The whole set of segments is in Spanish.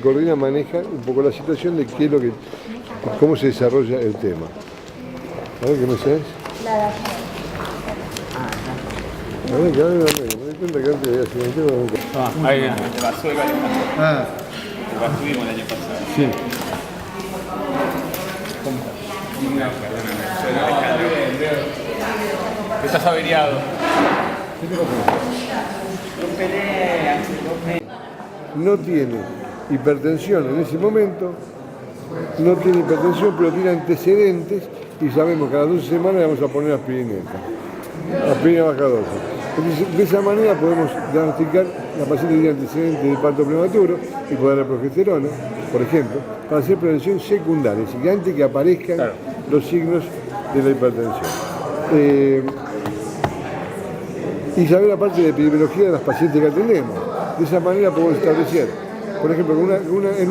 Coordina, maneja un poco la situación de qué es lo que, cómo se desarrolla el tema. A ver, ¿qué me sabes? La adaptación. A ver, que me doy cuenta que antes había sido entero. Ahí viene, te pasó el año pasado. Lo tuvimos el año pasado. Sí. ¿Cómo estás? No, perdóname, soy Alejandro. Estás averiado. No tiene hipertensión en ese momento, no tiene hipertensión, pero tiene antecedentes y sabemos que a las 12 semanas le vamos a poner aspirina baja dosis. Entonces, de esa manera podemos diagnosticar la paciente que tiene antecedentes de parto prematuro y poder dar progesterona, por ejemplo, para hacer prevención secundaria, es decir, antes que aparezcan los signos de la hipertensión. Y saber la parte de epidemiología de las pacientes que atendemos. De esa manera podemos establecer, por ejemplo, en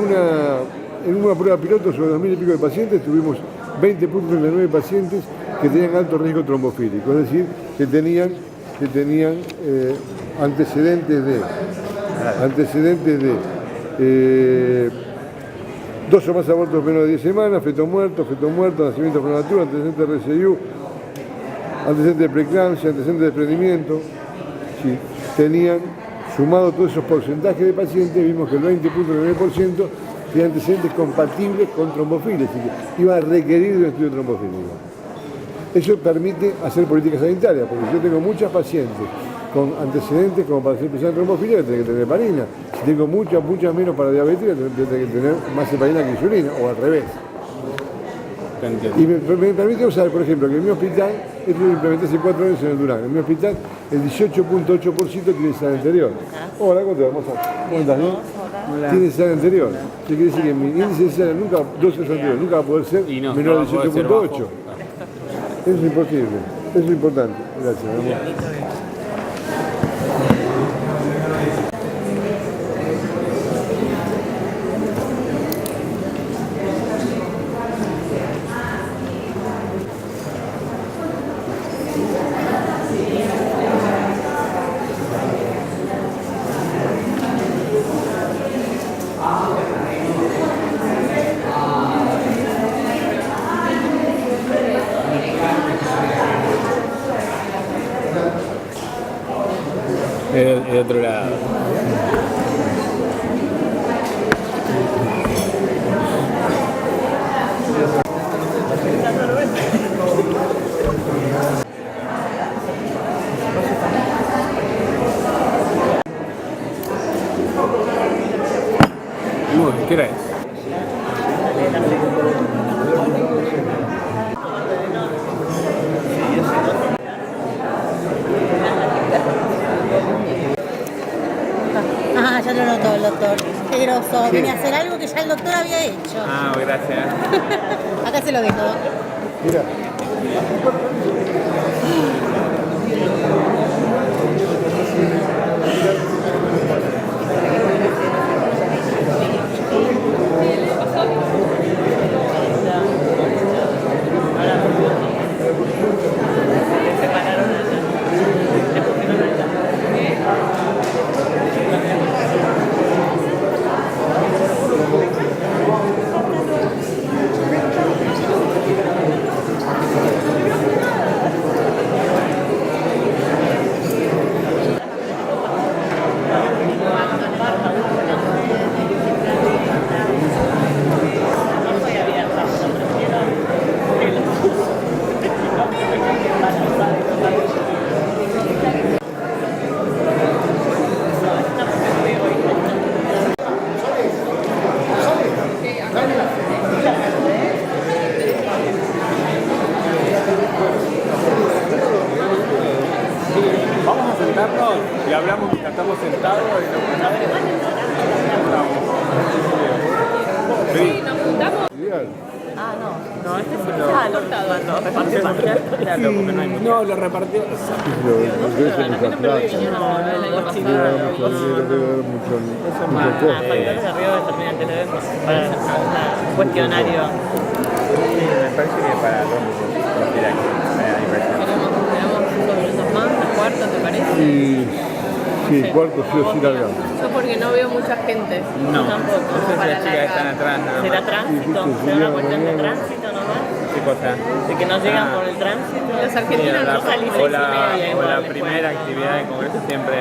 una prueba piloto sobre 2.000 y pico de pacientes tuvimos 20.39 pacientes que tenían alto riesgo trombofílico, es decir, que tenían antecedentes de 2 o más abortos menos de 10 semanas, feto muerto, nacimiento prematuro, antecedentes de RCIU, antecedentes de preeclampsia, antecedentes de desprendimiento. Sí, tenían, sumado todos esos porcentajes de pacientes, vimos que el 20.9% tenía antecedentes compatibles con trombofilia, es decir, que iba a requerir de un estudio trombofílico. Eso permite hacer política sanitaria, porque yo tengo muchas pacientes con antecedentes como para ser especial en trombofilia, que tengo que tener heparina. Si tengo muchas menos para diabetes, tengo que tener más heparina que insulina, o al revés. Y me permite usar, por ejemplo, que en mi hospital, esto lo implementé hace 4 años en el Durán, en mi hospital el 18.8% tiene sangre anterior. Hola, ¿cómo te va? ¿Cómo estás? ¿No? Tiene sangre anterior. ¿Qué quiere decir? Que mi índice de sangre nunca, 12 anterior, nunca va a poder ser menor de 18.8. Eso es imposible, eso es importante. Gracias, amor. De otro lado. ¿Qué hora es? Ah, ya lo notó el doctor. Qué groso. Venía a hacer algo que ya el doctor había hecho. Ah, gracias. Acá se lo dejo. Mira. Vamos a sentarnos y hablamos mientras estamos sentados y no parcial. Ah, no. No, este sí lo cuando repartió parcial. Claro, porque no hay mucho. No, lo repartió. A mí no me lo dio. No, el año pasado. Eso más. Factores de Río determinante lo vemos para el cuestionario. Sí, me parece que para dos mira, Tenemos 5 minutos más, la cuarta, ¿te parece? Sí, cuarto sí o sí largamos. Yo porque no veo mucha gente. no, Tampoco. no sé si las chicas están atrás nada ¿Será más. tránsito? ¿Será una cuestión de tránsito nomás? ¿Qué cosa? ¿De que no llegan por el tránsito? Los argentinos no salís o 6:30 la igual de primera escuela. actividad de congreso siempre,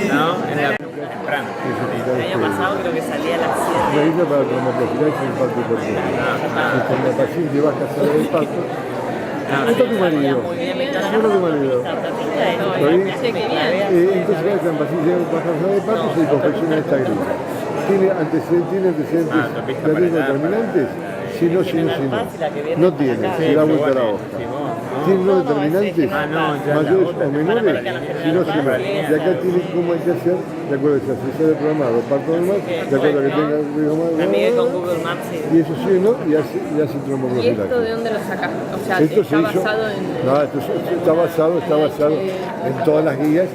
¿no? En la temprano. El año pasado creo que salía a las 7. La isla para cromoprofilaxis y infarto hipertensivo. Si con la paciente vas a salir del pasto, esto es tu marido. Muy bien, me Yo no te marido. ¿Está bien? Entonces cada paciente baja a salir del pasto y se confecciona esta grilla. ¿Tiene antecedentes de riesgo determinantes? Si no. No tiene, se da vuelta a la hoja. Tiene no determinantes mayores o menores, si no se va. Y acá tiene cómo hay que hacer, de acuerdo a que se haya programado parto normal, de acuerdo a que tenga riesgo más. Me mide con Google Maps Y eso sí o no, y hace ¿Y esto tromboprofilaxis. de dónde lo sacás? O sea, Esto está basado en... No, esto está basado en todas las guías.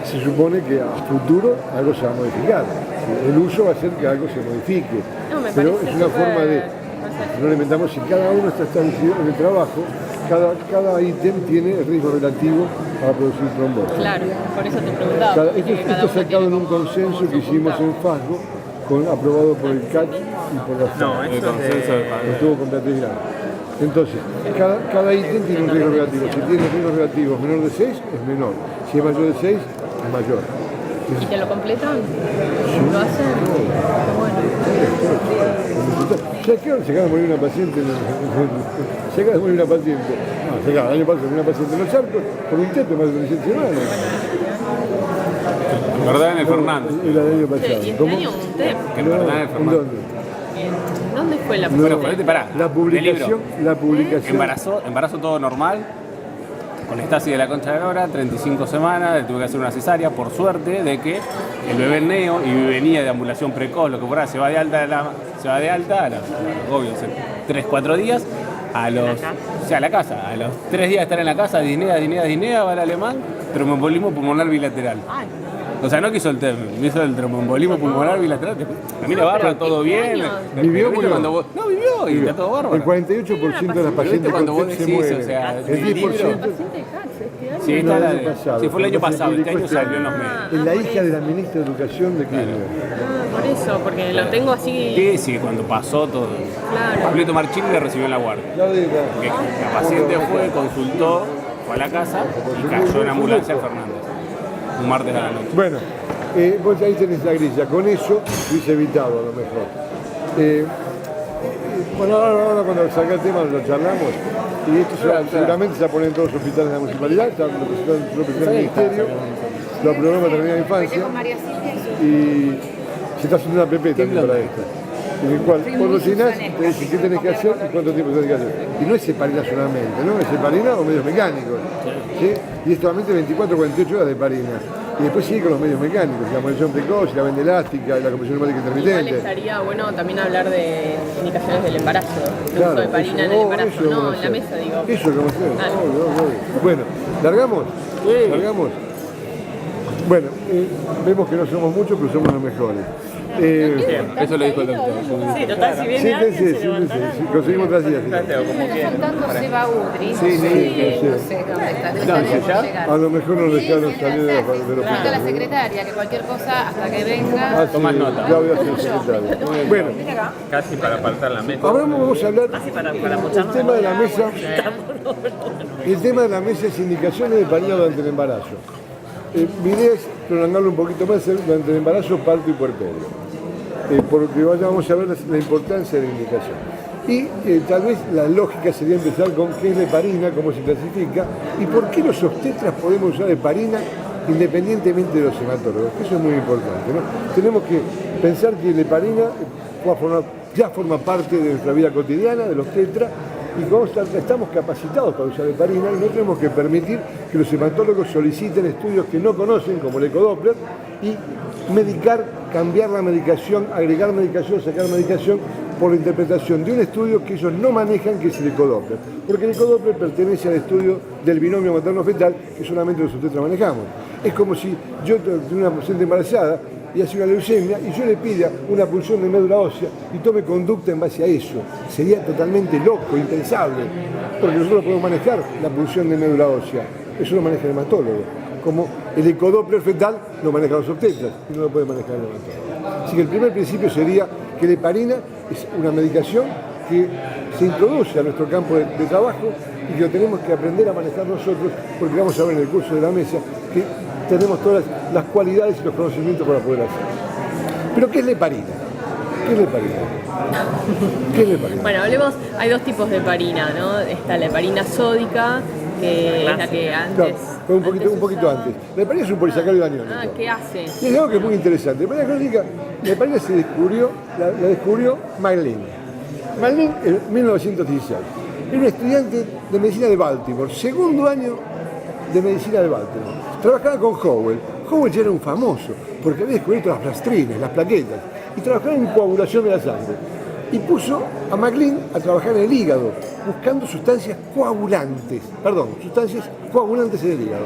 Se supone que a futuro algo se va a modificar. El uso va a hacer que algo se modifique. No, me Pero parece es una súper- forma de... No lo inventamos, si cada uno está establecido en el trabajo, cada ítem tiene el riesgo relativo para producir trombosis. Claro, por eso te preguntaba. Esto está sacado en un consenso que hicimos en FASGO, aprobado por el CACH y por la FAO. No, eso es de... Estuvo con Beatriz Grande. Entonces, cada ítem tiene un riesgo relativo. Si tiene riesgos relativos menor de 6, es menor. Si es mayor de 6, es mayor. ¿Y te lo completan? ¿Lo hacen? Qué bueno. Se acaba de morir una paciente. Se acaba de morir una paciente. No, se acaba, el año pasado una paciente en los Charcos por un teto más de 17 semanas. ¿Verdad en el Fernández? Era el año pasado. ¿Y este ¿Cómo? año un TEP? En verdad en el ¿En Fernández. dónde? ¿Dónde fue la Bueno, ponete, pará. La publicación. Embarazo todo normal, con estasis de la concha de Lora, 35 semanas, le tuve que hacer una cesárea, por suerte, de que el bebé es neo y venía de ambulación precoz, lo que fuera, se va de alta, obvio, 3-4 días, a la casa, a los 3 días de estar en la casa, disnea, va al alemán, tromboembolismo pulmonar bilateral. O sea, no quiso el TEM, hizo el tromboembolismo pulmonar bilateral. A mí la barra, todo bien. ¿Vivió ¿Viste o no? cuando vos... No, vivió y está todo bárbaro. El 48% de las pacientes cuando con vos TEP se decís, mueren. o sea, El el 10%. Sí, No, está el la año de... pasado. Sí, fue el año pasado, este año salió en los medios. Es la hija de la ministra de Educación de Kirchner. Ah, por eso, porque lo tengo así... Sí, sí, cuando pasó todo. Claro. Pablito Marchini le recibió en la guardia. Que la paciente fue, consultó, fue a la casa y cayó en ambulancia Fernández. Un martes a la noche. Bueno, vos ahí tenés la grilla. Con eso hubiese evitado a lo mejor. Bueno, ahora cuando salga el tema lo charlamos. Y esto seguramente se va a poner en todos los hospitales de la municipalidad, está lo presenta el ministerio, lo aprobó para terminar la infancia. Y se está haciendo una PP también para esto. En el cual vos lo llenás, te dicen qué tenés que hacer y cuánto tiempo tenés que hacer. Y no es heparina solamente, ¿no? Es heparina o medios mecánicos. ¿Sí? Y es solamente 24 o 48 horas de heparina. Y después sigue con los medios mecánicos, la munición precoz, la venda elástica, la compresión neumática Igual intermitente. estaría bueno también hablar de indicaciones del embarazo, de uso de parina en el eso embarazo. vamos No, a en la hacer. mesa digo. Eso lo vamos a hacer. Dale. Obvio. Bueno, ¿largamos? ¿Largamos? Bueno, vemos que no somos muchos, pero somos los mejores. Eso lo dijo el doctor. Sí, total, si viene alguien se levantará. Conseguimos otra silla. Faltando Seba Udri. Sí, No sé dónde está. Debe llegar. A lo mejor nos dejaron salir de los Pregunta a la secretaria que cualquier cosa hasta que venga. Tomás nota. Claudia, sí, secretaria. Bueno, Casi para apartar la mesa. ahora vamos a hablar Para el mucharnos tema de la agua, mesa. El tema de la mesa es indicaciones de parina durante el embarazo. Mi idea es prolongarlo un poquito más durante el embarazo, parto y puerperio. Porque vamos a ver la importancia de la indicación. Y tal vez la lógica sería empezar con qué es la heparina, cómo se clasifica, y por qué los obstetras podemos usar heparina independientemente de los hematólogos. Eso es muy importante, ¿no? Tenemos que pensar que la heparina ya forma parte de nuestra vida cotidiana, de los tetras, y como estamos capacitados para usar heparina, y no tenemos que permitir que los hematólogos soliciten estudios que no conocen, como el ecodoppler, y medicar, cambiar la medicación, agregar medicación, sacar medicación, por la interpretación de un estudio que ellos no manejan, que es el ecodoppler. Porque el ecodoppler pertenece al estudio del binomio materno-fetal que solamente nosotros manejamos. Es como si yo tengo una paciente embarazada y hace una leucemia y yo le pida una punción de médula ósea y tome conducta en base a eso. Sería totalmente loco, impensable, porque nosotros podemos manejar la punción de médula ósea. Eso lo maneja el hematólogo. Como el ecodoppler fetal lo manejan los obstetras y no lo puede manejar el hematólogo. Así que el primer principio sería que la heparina es una medicación que se introduce a nuestro campo de trabajo y que lo tenemos que aprender a manejar nosotros, porque vamos a ver en el curso de la mesa que tenemos todas las cualidades y los conocimientos para poder hacerlo. Pero ¿qué es la heparina? ¿Qué es la heparina? ¿Qué es la heparina? Bueno, hablemos, hay dos tipos de heparina, ¿no? Está la heparina sódica, que es la que antes... No, fue un poquito antes. La heparina es un polisacárido aniónico. Ah, ¿qué hace? Y es algo que es muy interesante. La heparina se descubrió, la descubrió Maglin. Maglin en 1916. Era un estudiante de medicina de Baltimore, segundo año de medicina de Baltimore. Trabajaba con Howell. Howell ya era un famoso, porque había descubierto las plastrines, las plaquetas, y trabajaba en coagulación de la sangre. Y puso a Maglin a trabajar en el hígado, buscando sustancias coagulantes en el hígado.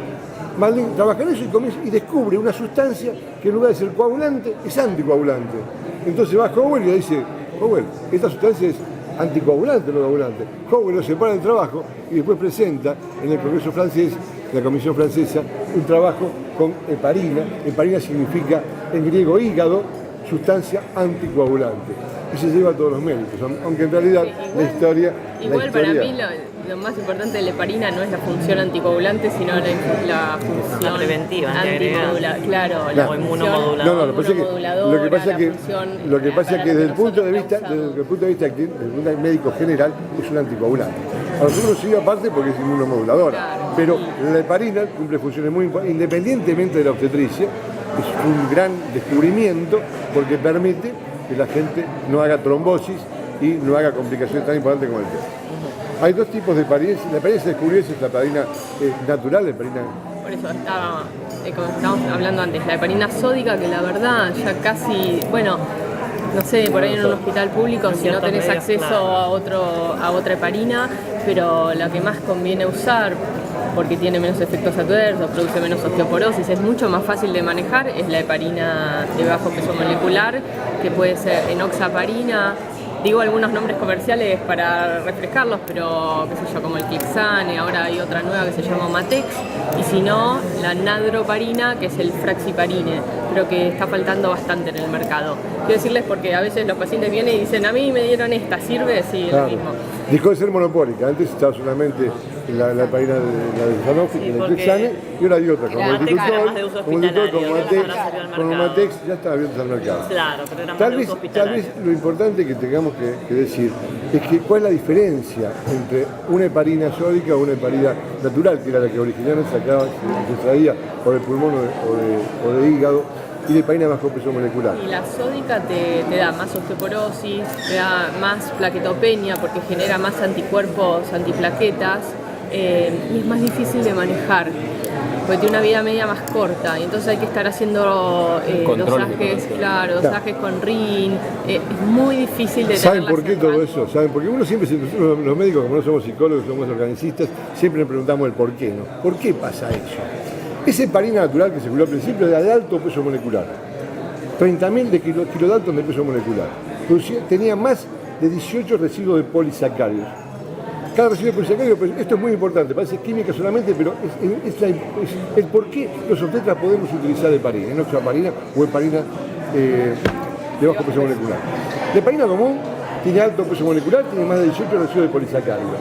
Maglin trabaja en eso y descubre una sustancia que en lugar de ser coagulante, es anticoagulante. Entonces va Howell y le dice, Howell, esta sustancia es anticoagulante, no coagulante. Howell lo separa del trabajo y después presenta en el Congreso francés, la Comisión Francesa, un trabajo con heparina. Heparina significa en griego hígado, sustancia anticoagulante. Y se lleva a todos los méritos, aunque en realidad la historia... Igual para mí lo más importante de la heparina no es la función anticoagulante, sino la función la preventiva, claro, o inmunomoduladora. No, lo que pasa es que desde el punto de vista del médico general es un anticoagulante. A nosotros sí aparte porque es inmunomoduladora, claro, pero la heparina cumple funciones muy importantes, independientemente de la obstetricia. Es un gran descubrimiento porque permite que la gente no haga trombosis y no haga complicaciones tan importantes como el TEA. Hay dos tipos de heparina. La heparina se descubrió, es la heparina natural, la heparina... Por eso como estábamos hablando antes, la heparina sódica, que la verdad ya casi, bueno, no sé, por ahí en un hospital público, si no tenés acceso a otra heparina, pero la que más conviene usar, porque tiene menos efectos adversos, produce menos osteoporosis, es mucho más fácil de manejar, es la heparina de bajo peso molecular, que puede ser enoxaparina. Digo algunos nombres comerciales para refrescarlos, pero qué sé yo, como el Clexane, ahora hay otra nueva que se llama Matex, y si no, la nadroparina, que es el fraxiparine, pero que está faltando bastante en el mercado. Quiero decirles porque a veces los pacientes vienen y dicen, a mí me dieron esta, ¿sirve? Sí, claro. Es lo mismo. Dejó de ser monopólica, antes estaba solamente la heparina de Sanofi, y el Clexane, y ahora hay otra, como el como Matex, ya están abiertos al mercado. Claro, pero era tal vez lo importante que tengamos que decir es que cuál es la diferencia entre una heparina sódica o una heparina natural, que era la que originalmente se extraía por el pulmón o de hígado, y la heparina bajo peso molecular. Y la sódica te da más osteoporosis, te da más plaquetopenia porque genera más anticuerpos, antiplaquetas, y es más difícil de manejar porque tiene una vida media más corta y entonces hay que estar haciendo dosajes con RIN, es muy difícil de ¿Saben por qué todo eso? ¿Saben? Porque uno siempre, los médicos, como no somos psicólogos, somos organicistas, siempre nos preguntamos el por qué, ¿no? ¿Por qué pasa eso? Esa heparina natural que se curó al principio era de alto peso molecular, 30.000 de kilodalton de peso molecular, tenía más de 18 residuos de polisacáridos. Cada residuo de polisacáridos, pues esto es muy importante, parece química solamente, pero es el por qué los obstetras podemos utilizar heparina, enoxaparina o heparina de bajo peso molecular. La heparina común tiene alto peso molecular, tiene más de 18 residuos de polisacáridos.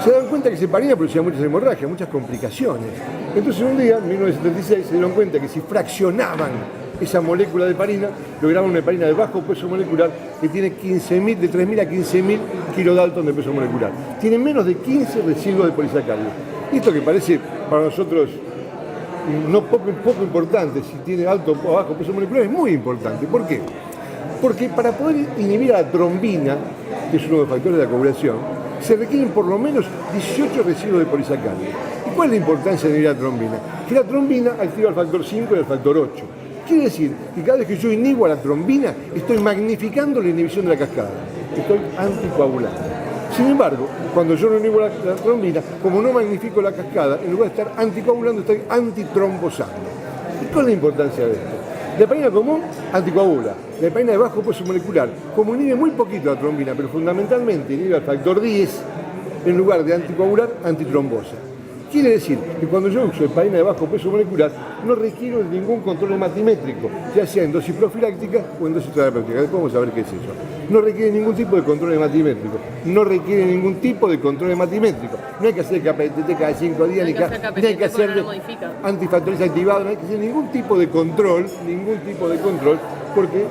Se dan cuenta que esa heparina producía muchas hemorragias, muchas complicaciones. Entonces un día, en 1976, se dieron cuenta que si fraccionaban esa molécula de heparina, lograban una heparina de bajo peso molecular que tiene de 3.000 a 15.000 kilodalton de peso molecular. Tiene menos de 15 residuos de polisacáridos. Y esto que parece para nosotros poco importante, si tiene alto o bajo peso molecular, es muy importante. ¿Por qué? Porque para poder inhibir a la trombina, que es uno de los factores de la coagulación, se requieren por lo menos 18 residuos de polisacáridos. ¿Y cuál es la importancia de inhibir la trombina? Que la trombina activa el factor 5 y el factor 8. Quiere decir que cada vez que yo inhibo a la trombina, estoy magnificando la inhibición de la cascada. estoy anticoagulante. Sin embargo, cuando yo no inhibo la trombina, como no magnifico la cascada, en lugar de estar anticoagulando, estoy antitrombosando. ¿Y cuál es la importancia de esto? La heparina común anticoagula, la heparina de bajo peso molecular, como inhibe muy poquito la trombina, pero fundamentalmente inhibe el factor 10, en lugar de anticoagular, antitrombosa. Quiere decir que cuando yo uso heparina de bajo peso molecular, no requiero de ningún control hematimétrico, ya sea en dosis profiláctica o en dosis terapéutica. Después vamos a ver qué es eso. No requiere ningún tipo de control hematimétrico. No requiere ningún tipo de control hematimétrico. No hay que hacer KPTT cada 5 días, ni hay que hacer antifactores activados, no hay que hacer ningún tipo de control, porque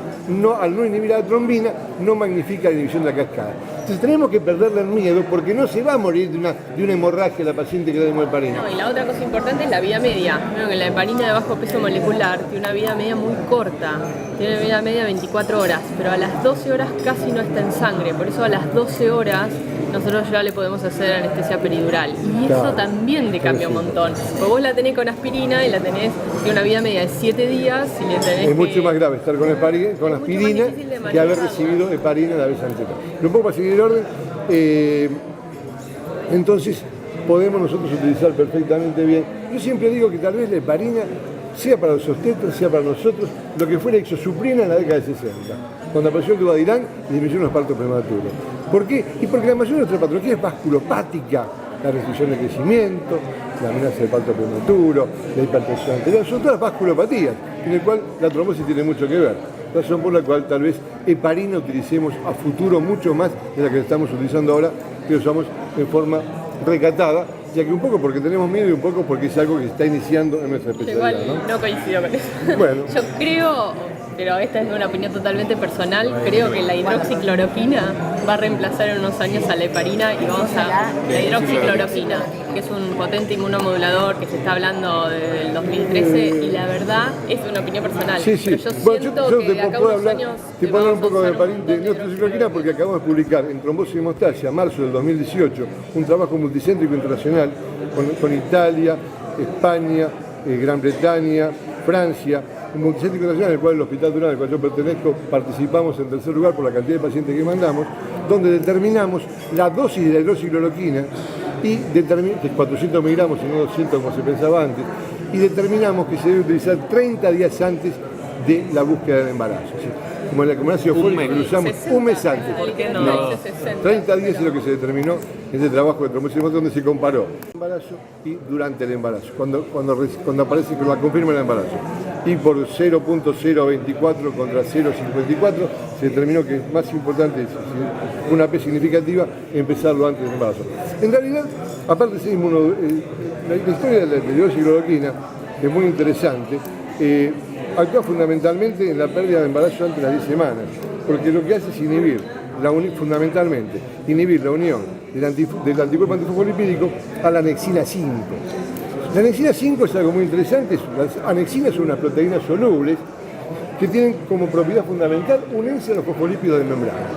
al no inhibir la trombina, no magnifica la inhibición de la cascada. Entonces tenemos que perderle el miedo porque no se va a morir de una hemorragia la paciente que le demos heparina. No, y la otra cosa importante es la vida media. Bueno, que la heparina de bajo peso molecular tiene una vida media muy corta, tiene una vida media de 24 horas, pero a las 12 horas casi no está en sangre, por eso a las 12 horas nosotros ya le podemos hacer anestesia peridural. Y eso también te cambia un montón. Pues vos la tenés con aspirina y la tenés, tiene una vida media de 7 días y le tenés es mucho más grave estar con aspirina que haber recibido heparina la vez anterior. Un poco para seguir el orden, entonces podemos nosotros utilizar perfectamente bien. Yo siempre digo que tal vez la heparina sea para los obstetras, sea para nosotros, lo que fuera exosuprina en la década de 60, cuando apareció el Duvadirán y disminuyó los partos prematuros. ¿Por qué? Y porque la mayoría de nuestra patología es vasculopática, la restricción de crecimiento, la amenaza de parto prematuro, la hipertensión arterial, son todas vasculopatías, en el cual la trombosis tiene mucho que ver. Razón por la cual tal vez heparina utilicemos a futuro mucho más de la que estamos utilizando ahora, que usamos en forma recatada, ya que un poco porque tenemos miedo y un poco porque es algo que se está iniciando en nuestra especialidad. Igual no coincido con eso. Bueno. Yo creo, pero esta es una opinión totalmente personal, creo que la hidroxicloroquina va a reemplazar en unos años a la heparina y vamos a la hidroxicloroquina, que es un potente inmunomodulador que se está hablando desde el 2013 y la verdad es una opinión personal. Sí, sí. Pero yo siento que de acá a unos años te puedo hablar un poco de hidroxicloroquina porque acabamos de publicar en Trombosis y Hemostasia, marzo del 2018, un trabajo multicéntrico internacional con Italia, España, Gran Bretaña, Francia, un multicéntrico internacional en el cual el Hospital Durán, al cual yo pertenezco, participamos en tercer lugar por la cantidad de pacientes que mandamos, donde determinamos la dosis de la hidroxicloroquina y determinamos, que es 400 miligramos y no 200 como se pensaba antes, y determinamos que se debe utilizar 30 días antes de la búsqueda del embarazo. ¿Sí? Como el ácido fólico lo usamos un mes antes. ¿Por qué no? 30 días es lo que se determinó en ese trabajo de Trombosis donde se comparó el embarazo y durante el embarazo, cuando aparece que lo confirma el embarazo. Y por 0.024 contra 0.54 se determinó que es más importante, una P significativa, empezarlo antes del embarazo. En realidad, aparte de ser la historia de la hidroxicloroquina es muy interesante. Actúa fundamentalmente en la pérdida de embarazo antes de las 10 semanas, porque lo que hace es inhibir, fundamentalmente, inhibir la unión del anticuerpo antifosfolipídico a la anexina 5. La anexina 5 es algo muy interesante, las anexinas son unas proteínas solubles que tienen como propiedad fundamental unirse a los fosfolípidos de membrana.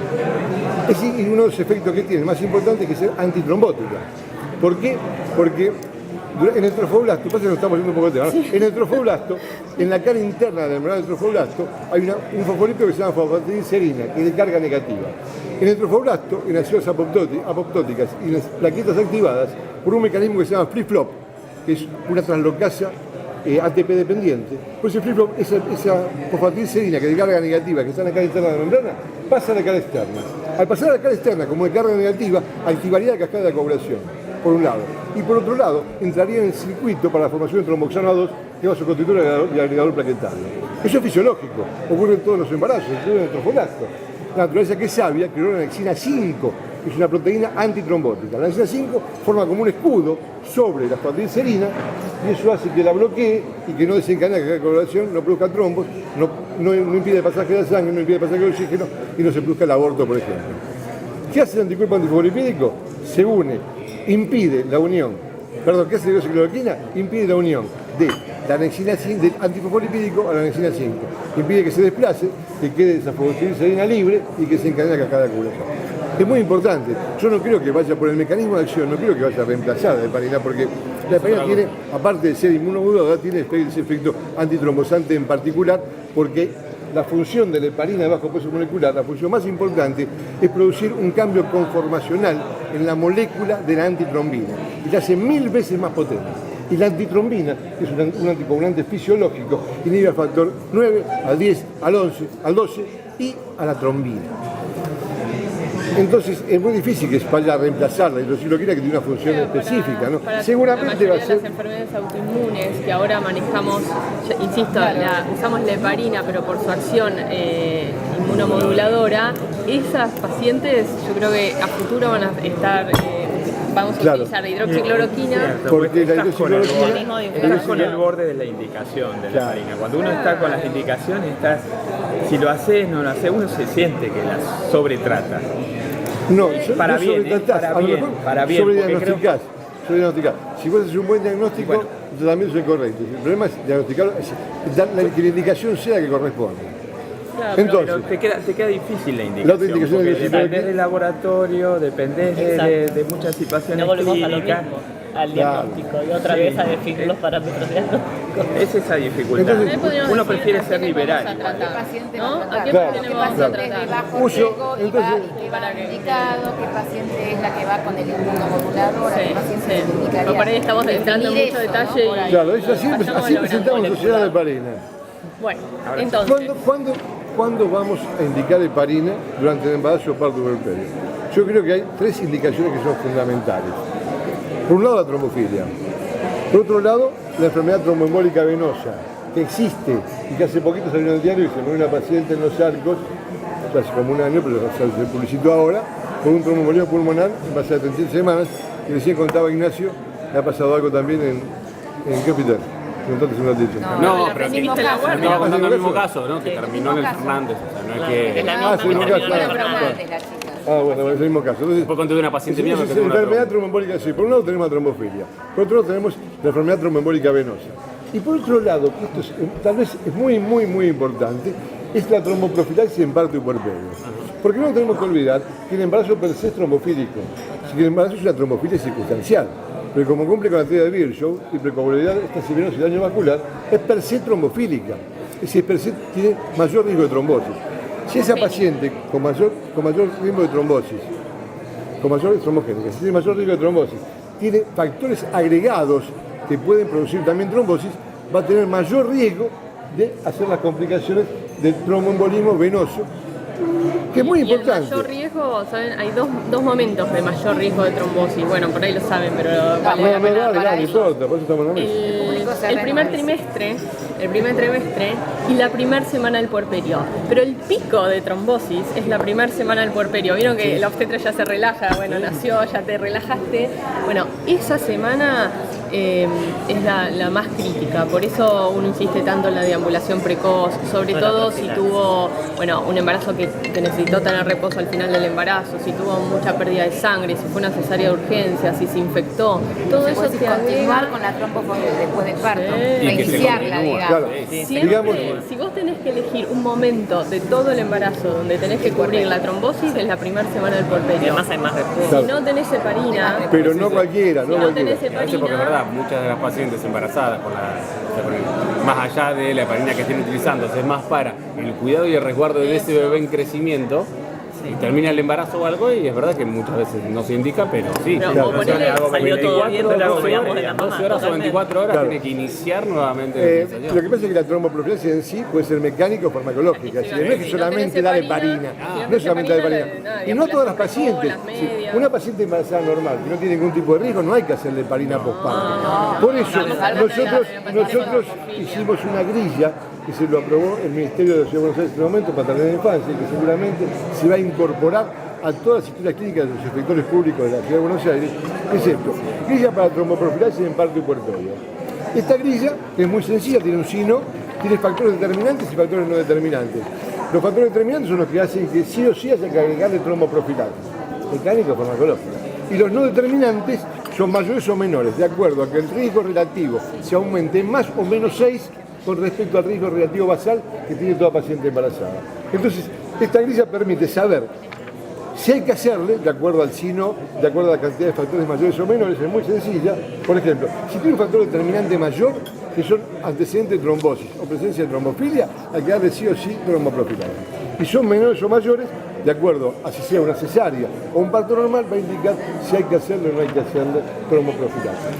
Y uno de los efectos que tiene, más importante, es que ser antitrombótica. ¿Por qué? Porque en el trofoblasto, pasa que nos estamos yendo un poco de tema, ¿no? En el trofoblasto, en la cara interna de la membrana del trofoblasto, hay un fosfolípido que se llama fosfatidilcerina, que es de carga negativa. En el trofoblasto, en las células apoptóticas y en las plaquetas activadas, por un mecanismo que se llama flip-flop, que es una translocasa ATP dependiente, pues el flip-flop, esa fosfatidilcerina que es de carga negativa, que está en la cara interna de la membrana, pasa a la cara externa. Al pasar a la cara externa como de carga negativa, activaría la cascada de coagulación, por un lado. Y por otro lado, entraría en el circuito para la formación de tromboxano A2, que va a sustituir el agregador plaquetario. Eso es fisiológico, ocurre en todos los embarazos, incluso en el trofoblasto. La naturaleza, que es sabia, creó la anexina 5, que es una proteína antitrombótica. La anexina 5 forma como un escudo sobre la fosfatidilcerina y eso hace que la bloquee y que no desencadene la coagulación, no produzca trombos, no impide el pasaje de la sangre, no impide el pasaje de oxígeno y no se produzca el aborto, por ejemplo. ¿Qué hace el anticuerpo antifosfolipídico? Se une, impide la unión, ¿qué hace la hidroxicloroquina? Impide la unión de la anexina 5, del antifosfolipídico a la anexina 5. Impide que se desplace, que quede esa fosfatidilcerina libre y que se encadene la cascada de coagulación. Es muy importante. Yo no creo que vaya por el mecanismo de acción, no creo que vaya a reemplazar a la heparina, porque la heparina tiene, aparte de ser inmunomoduladora, tiene ese efecto antitrombosante en particular, porque la función de la heparina de bajo peso molecular, la función más importante, es producir un cambio conformacional en la molécula de la antitrombina. Y la hace 1000 veces más potente. Y la antitrombina, que es un anticoagulante fisiológico, inhibe al factor 9, al 10, al 11, al 12 y a la trombina. Entonces es muy difícil que vaya a reemplazar la hidroxicloroquina, que tiene una función específica, ¿no? Para Seguramente la va a mayoría de ser... las enfermedades autoinmunes que ahora manejamos, insisto, usamos la heparina, pero por su acción inmunomoduladora, esas pacientes yo creo que a futuro van a estar, vamos a utilizar la hidroxicloroquina. Porque la estás con el hidroxicloroquina... borde, estás con el borde de la indicación de la heparina. Cuando uno está con las indicaciones, si lo haces, no lo haces, uno se siente que la sobretrata. No, para bien, para bien, sobrediagnosticás. Si vos haces un buen diagnóstico, el tratamiento es correcto. El problema es diagnosticarlo, que la indicación sea la que corresponde. Claro, Entonces, pero te queda difícil la indicación. La otra indicación porque es que dependés del laboratorio, dependés de muchas situaciones No volvemos a lo clínicas. mismo, al diagnóstico y otra vez a definir los parámetros diagnósticos. Es esa dificultad. Entonces, Uno prefiere ser liberal. ¿Qué paciente ¿No? vamos a ¿A qué tratar? paciente ¿Qué vamos a paciente es de tratar? bajo Uso, riesgo y entonces- que va indicado? ¿Qué paciente es la que va con el inmunomodulador? ¿A qué paciente se le indicaría? Por ahí estamos entrando en definir mucho eso, ¿no? detalle Por ahí. claro, es así, Vayamos así a lo presentamos blanco. sociedad de heparina. Bueno, entonces, ¿Cuándo vamos a indicar heparina durante el embarazo o parto puerperio? Yo creo que hay 3 indicaciones que son fundamentales. Por un lado, la trombofilia. Por otro lado, la enfermedad tromboembólica venosa, que existe y que hace poquito salió en el diario y se murió una paciente en Los Arcos, hace como un año, pero se publicitó ahora, con un tromboembolismo pulmonar en base a 36 semanas, y recién contaba Ignacio, le ha pasado algo también en qué hospital. Contate un ratito. No, pero mismo que caso. estaba contando el mismo ¿Mismo caso, ¿no? Que terminó en el Fernández, o sea, no es que... Es la Ah, misma sí, que un terminó caso, en claro. Fernández, la chica. Ah, bueno, es el mismo caso. Entonces, Después conté de una paciente mía que es tenía una enfermedad tromboembólica, sí. Por un lado tenemos la trombofilia, por otro lado tenemos la enfermedad tromboembólica venosa. Y por otro lado, que esto tal vez es muy importante, es la tromboprofilaxis en parto y puerperio. Porque no tenemos que olvidar que el embarazo per se es trombofílico. Si el embarazo es una trombofilia circunstancial. Pero como cumple con la teoría de Virchow, y precoagulabilidad, esta y daño vascular, es per se trombofílica. Es decir, per se tiene mayor riesgo de trombosis. Si esa paciente con mayor riesgo de trombosis, con mayor trombogénica, si tiene mayor riesgo de trombosis, tiene factores agregados que pueden producir también trombosis, va a tener mayor riesgo de hacer las complicaciones del tromboembolismo venoso, que es muy y el importante. mayor riesgo, ¿saben? Hay dos momentos de mayor riesgo de trombosis. Bueno, por ahí lo saben, pero vale la pena. Dale, importa, por eso estamos en la mesa. El primer trimestre y la primera semana del puerperio. Pero el pico de trombosis es la primera semana del puerperio. Vieron que la obstetra ya se relaja, bueno, nació, ya te relajaste. Bueno, esa semana es la más crítica, por eso uno insiste tanto en la deambulación precoz, sobre todo si tuvo, bueno, un embarazo que necesitó tener reposo al final del embarazo, si tuvo mucha pérdida de sangre, si fue una cesárea de urgencia, si se infectó, todo Se eso puede te continuar agrega. con la trombofilia después del parto, Sí. Y que se reiniciarla, continúa. digamos. Claro, Siempre, digamos, si vos tenés que elegir un momento de todo el embarazo donde tenés que cubrir la trombosis, es la primera semana del Y puerperio. además hay más reposo. Claro. Si no tenés heparina, pero no cualquiera, si no no cualquiera. tenés A veces porque es heparina, verdad, muchas de las pacientes embarazadas más allá de la heparina que estén utilizando, es más para el cuidado y el resguardo de ese bebé en crecimiento. Y termina el embarazo o algo y es verdad que muchas veces no se indica, pero sí. Pero, sí, o ponele- hago Salió todo bien, 24, pero 12 cuidamos de la horas, mamá, 12 horas o totalmente. 24 horas Claro. tiene que iniciar nuevamente la Lo utilización. que pasa es que la tromboprofilaxis en sí puede ser mecánica o farmacológica, Sí, no es que si solamente no tenés dar heparina, heparina, si no no es tenés solamente dar heparina, heparina. nada, Y no todas las deambulación pacientes. precoz, las Sí, medias. una paciente embarazada normal que no tiene ningún tipo de riesgo, no hay que hacerle heparina postparto. Por eso nosotros hicimos una grilla que se lo aprobó el Ministerio de la Ciudad de Buenos Aires en este momento, Paternidad de Infancia, y que seguramente se va a incorporar a todas las historias clínicas de los inspectores públicos de la Ciudad de Buenos Aires, que es esto: grilla para tromboprofilaxis en parto y puerperio. Esta grilla es muy sencilla, tiene un signo, tiene factores determinantes y factores no determinantes. Los factores determinantes son los que hacen que sí o sí haya que agregarle tromboprofilaxis, mecánica o farmacológica. Y los no determinantes son mayores o menores, de acuerdo a que el riesgo relativo se aumente en más o menos 6 con respecto al riesgo relativo basal que tiene toda paciente embarazada. Entonces, esta grilla permite saber si hay que hacerle, de acuerdo al signo, de acuerdo a la cantidad de factores mayores o menores, es muy sencilla. Por ejemplo, si tiene un factor determinante mayor, que son antecedentes de trombosis o presencia de trombofilia, hay que darle sí o sí tromboprofilaxis. Y son menores o mayores, de acuerdo a si sea una cesárea o un parto normal, va a indicar si hay que hacerle o no hay que hacerle tromboprofilaxis.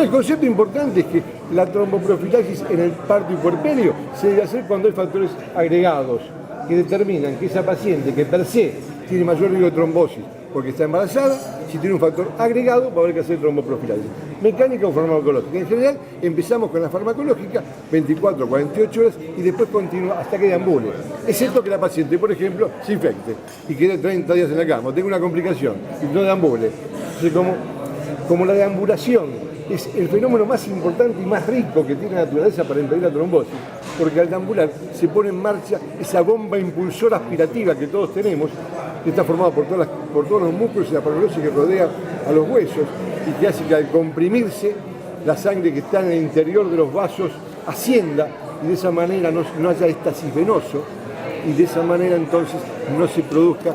El concepto importante es que la tromboprofilaxis en el parto y puerperio se debe hacer cuando hay factores agregados que determinan que esa paciente que per se tiene mayor riesgo de trombosis porque está embarazada, si tiene un factor agregado va a haber que hacer tromboprofilaxis. Mecánica o farmacológica. En general empezamos con la farmacológica 24 a 48 horas y después continúa hasta que deambule. Excepto que la paciente, por ejemplo, se infecte y quede 30 días en la cama o tenga una complicación y no deambule. Entonces, como la deambulación es el fenómeno más importante y más rico que tiene la naturaleza para impedir la trombosis, porque al deambular se pone en marcha esa bomba impulsora aspirativa que todos tenemos, que está formada por todos los músculos y la parulosis que rodea a los huesos y que hace que al comprimirse la sangre que está en el interior de los vasos ascienda y de esa manera no haya estasis venoso y de esa manera entonces no se produzca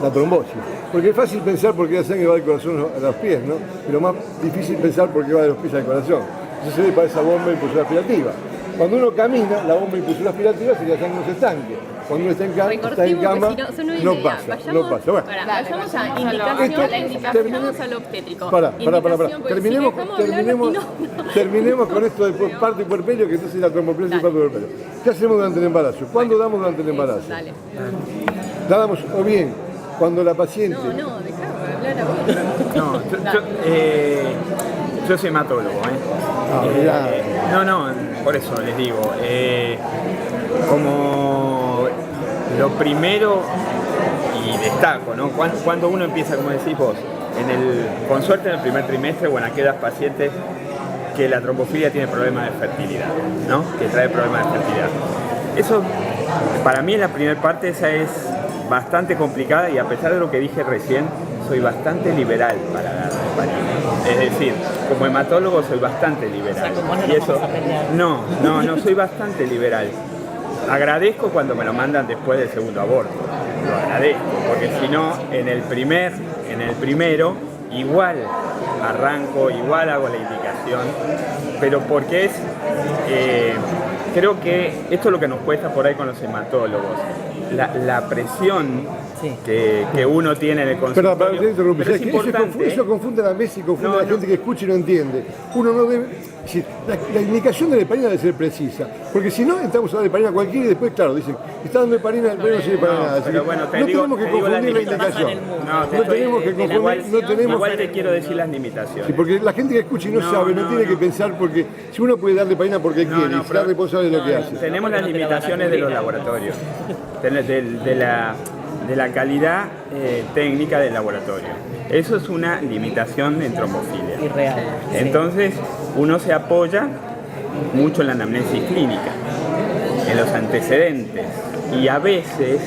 la trombosis. Porque es fácil pensar por qué la sangre va del corazón a los pies, ¿no? Pero más difícil pensar por qué va de los pies al corazón. Eso se ve para esa bomba impulsora aspirativa. Cuando uno camina, la bomba impulsora aspirativa hace que la sangre no se estanque. Cuando uno está en cama, no pasa. Bueno. Vayamos a indicación, vamos al obstétrico. Terminemos con esto de parto y puerperio, que entonces es la tromboplasia y parto y puerperio. ¿Qué hacemos durante el embarazo? ¿Cuándo damos durante el embarazo? La damos o bien cuando la paciente... Yo soy hematólogo, por eso les digo, como lo primero, y destaco, ¿no? Cuando uno empieza, como decís vos, con suerte en el primer trimestre o en aquellas pacientes que la trombofilia tiene problemas de fertilidad, ¿no? Que trae problemas de fertilidad. Eso, para mí en la primera parte, esa es bastante complicada y a pesar de lo que dije recién, soy bastante liberal para dar heparina. Es decir, como hematólogo soy bastante liberal. Y eso, no, soy bastante liberal. Agradezco cuando me lo mandan después del segundo aborto. Lo agradezco, porque si no, en el primero, igual arranco, igual hago la indicación, pero porque creo que esto es lo que nos cuesta por ahí con los hematólogos. La presión que uno tiene en el consultorio. Pero es importante, eso confunde a la mesa y confunde a la gente que escucha y no entiende. Uno no debe... La indicación de la heparina debe ser precisa, porque si no, estamos a dar heparina cualquiera y después, claro, dicen, está dando heparina, el no sirve para nada. Pero bueno, no tenemos que confundir la indicación. Igual te quiero decir las limitaciones. Sí, porque la gente que escucha y no sabe, no tiene que pensar, porque si uno puede darle heparina porque quiere, y será responsable de lo que hace. Tenemos las limitaciones de los laboratorios, de la calidad técnica del laboratorio. Eso es una limitación en trombofilia. Irreal. Entonces, uno se apoya mucho en la anamnesis clínica, en los antecedentes, y a veces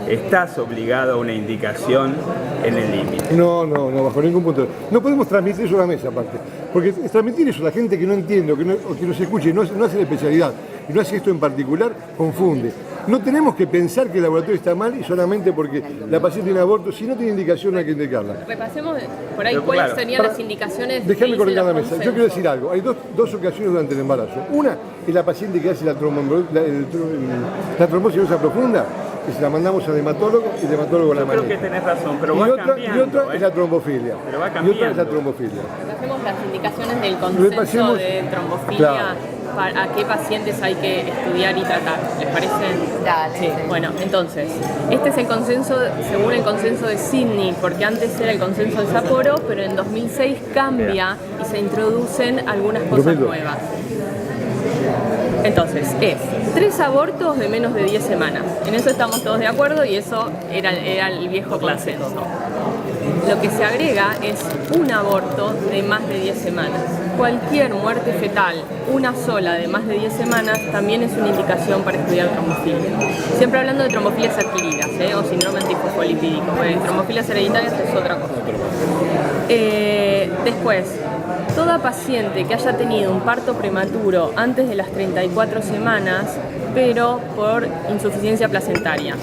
estás obligado a una indicación en el límite. No, bajo ningún punto. No podemos transmitir eso a la mesa, aparte. Porque transmitir eso a la gente que no entiende o que no se escuche y no hace la especialidad, y no hace esto en particular, confunde. No tenemos que pensar que el laboratorio está mal y solamente porque la paciente tiene aborto, si no tiene indicación no hay que indicarla. Repasemos por ahí cuáles serían las indicaciones. Déjame coordinar la mesa. Yo quiero decir algo. Hay dos ocasiones durante el embarazo. Una es la paciente que hace la trombosis venosa profunda, que se la mandamos al hematólogo y el hematólogo la maneja. Yo creo que tenés razón, pero va cambiando. Y otra es la trombofilia. Pero va cambiando. Y otra es la trombofilia. Repasemos las indicaciones del consenso de trombofilia. Claro. ¿A qué pacientes hay que estudiar y tratar? ¿Les parece? Dale. Sí. Bueno, entonces, este es el consenso, según el consenso de Sydney, porque antes era el consenso de Sapporo, pero en 2006 cambia y se introducen algunas cosas nuevas. Entonces, es 3 abortos de menos de 10 semanas. En eso estamos todos de acuerdo y eso era el viejo consenso. Lo que se agrega es un aborto de más de 10 semanas. Cualquier muerte fetal, una sola de más de 10 semanas, también es una indicación para estudiar trombofilia. Siempre hablando de trombofilias adquiridas, o síndrome antifosfolipídico. Trombofilias hereditarias es otra cosa. Después, toda paciente que haya tenido un parto prematuro antes de las 34 semanas pero por insuficiencia placentaria.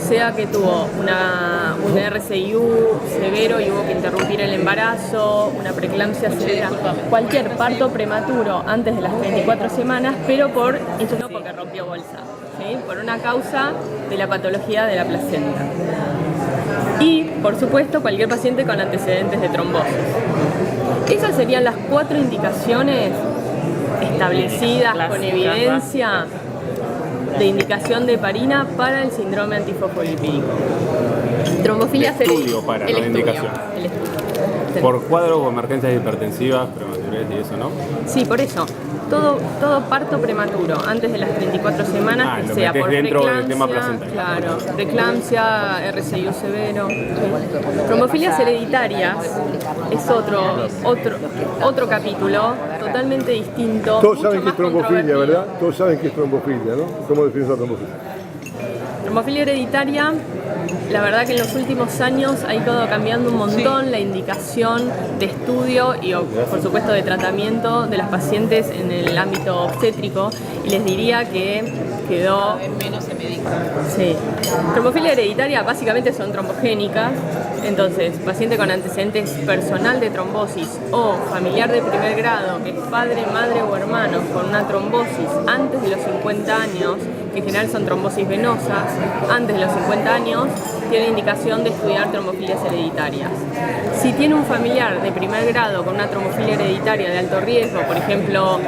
Sea que tuvo un RCIU severo y hubo que interrumpir el embarazo, una preeclampsia severa, cualquier parto prematuro antes de las 24 semanas, pero por no porque rompió bolsa, ¿sí? Por una causa de la patología de la placenta. Y, por supuesto, cualquier paciente con antecedentes de trombosis. Esas serían las 4 indicaciones establecidas con evidencia de indicación de heparina para el síndrome antifosfolipídico. Trombofilia estudio para la indicación. El estudio. Por cuadro o emergencias hipertensivas, prematurez y eso, ¿no? Sí, por eso. Todo parto prematuro, antes de las 34 semanas, que sea por preeclampsia, claro, preeclampsia, RCIU severo. Trombofilias hereditarias es otro capítulo totalmente distinto. Todos saben que es trombofilia, ¿verdad? Todos saben que es trombofilia, ¿no? ¿Cómo definimos la trombofilia? Trombofilia hereditaria, la verdad que en los últimos años ha ido cambiando un montón la indicación de estudio y por supuesto de tratamiento de las pacientes en el ámbito obstétrico, y les diría que quedó menos se medica. Sí. Trombofilia hereditaria básicamente son trombogénicas, entonces paciente con antecedentes personal de trombosis o familiar de primer grado, que es padre, madre o hermano con una trombosis antes de los 50 años, que en general son trombosis venosas, antes de los 50 años, tiene indicación de estudiar trombofilias hereditarias. Si tiene un familiar de primer grado con una trombofilia hereditaria de alto riesgo, por ejemplo,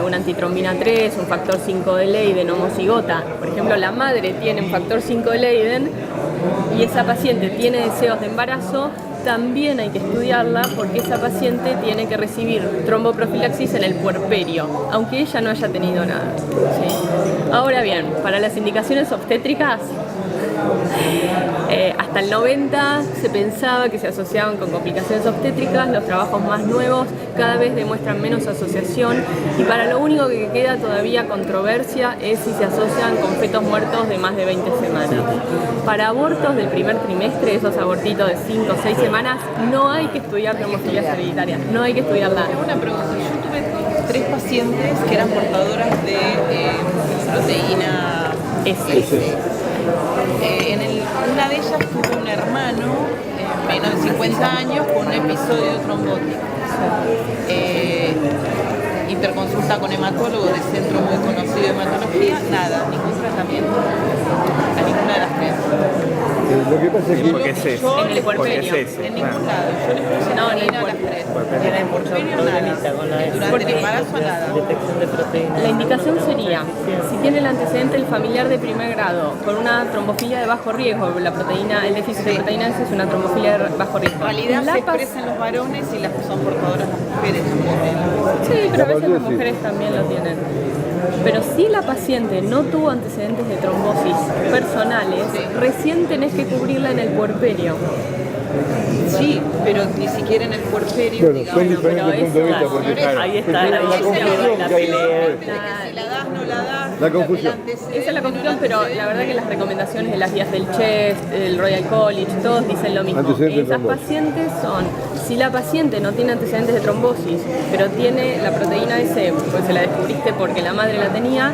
una antitrombina 3, un factor 5 de Leiden, homocigota, por ejemplo, la madre tiene un factor 5 de Leiden y esa paciente tiene deseos de embarazo, también hay que estudiarla porque esa paciente tiene que recibir tromboprofilaxis en el puerperio, aunque ella no haya tenido nada. ¿Sí? Ahora bien, para las indicaciones obstétricas, hasta el 90 se pensaba que se asociaban con complicaciones obstétricas, los trabajos más nuevos cada vez demuestran menos asociación y para lo único que queda todavía controversia es si se asocian con fetos muertos de más de 20 semanas. Para abortos del primer trimestre, esos abortitos de 5 o 6 semanas, no hay que estudiar trombofilia hereditaria, no hay que estudiarla. Una pregunta, yo tuve 3 pacientes que eran portadoras de proteína S. Una de ellas tuvo un hermano menos de 50 años con un episodio trombótico. Interconsulta con hematólogo de centro muy conocido de hematología, nada, ningún tratamiento a ninguna de las 3. Lo que pasa es que... Porque es ese. En el puerperio. En ningún lado. Yo les puse No, en el proteína a las 3. En el puerperio nada. Durante el embarazo nada. La indicación sería, si tiene el antecedente el familiar de primer grado con una trombofilia de bajo riesgo, el déficit de proteína S es una trombofilia de bajo riesgo. En realidad se expresa en los varones y las que son portadoras las mujeres también. Sí, pero a veces las mujeres también lo tienen. Pero si la paciente no tuvo antecedentes de trombosis personales, recién tenés que cubrirla en el puerperio. Sí, pero ni siquiera en el puerperio, Bueno, digamos. son diferentes puntos de vista porque claro, Ahí está la confusión que hay Si la das, no la das. La confusión. Esa es la confusión, pero la verdad que las recomendaciones de las guías del CHEST, del Royal College, todos dicen lo mismo. Antecedentes de Esas trombosis. pacientes son, si la paciente no tiene antecedentes de trombosis, pero tiene la proteína S, pues se la descubriste porque la madre la tenía,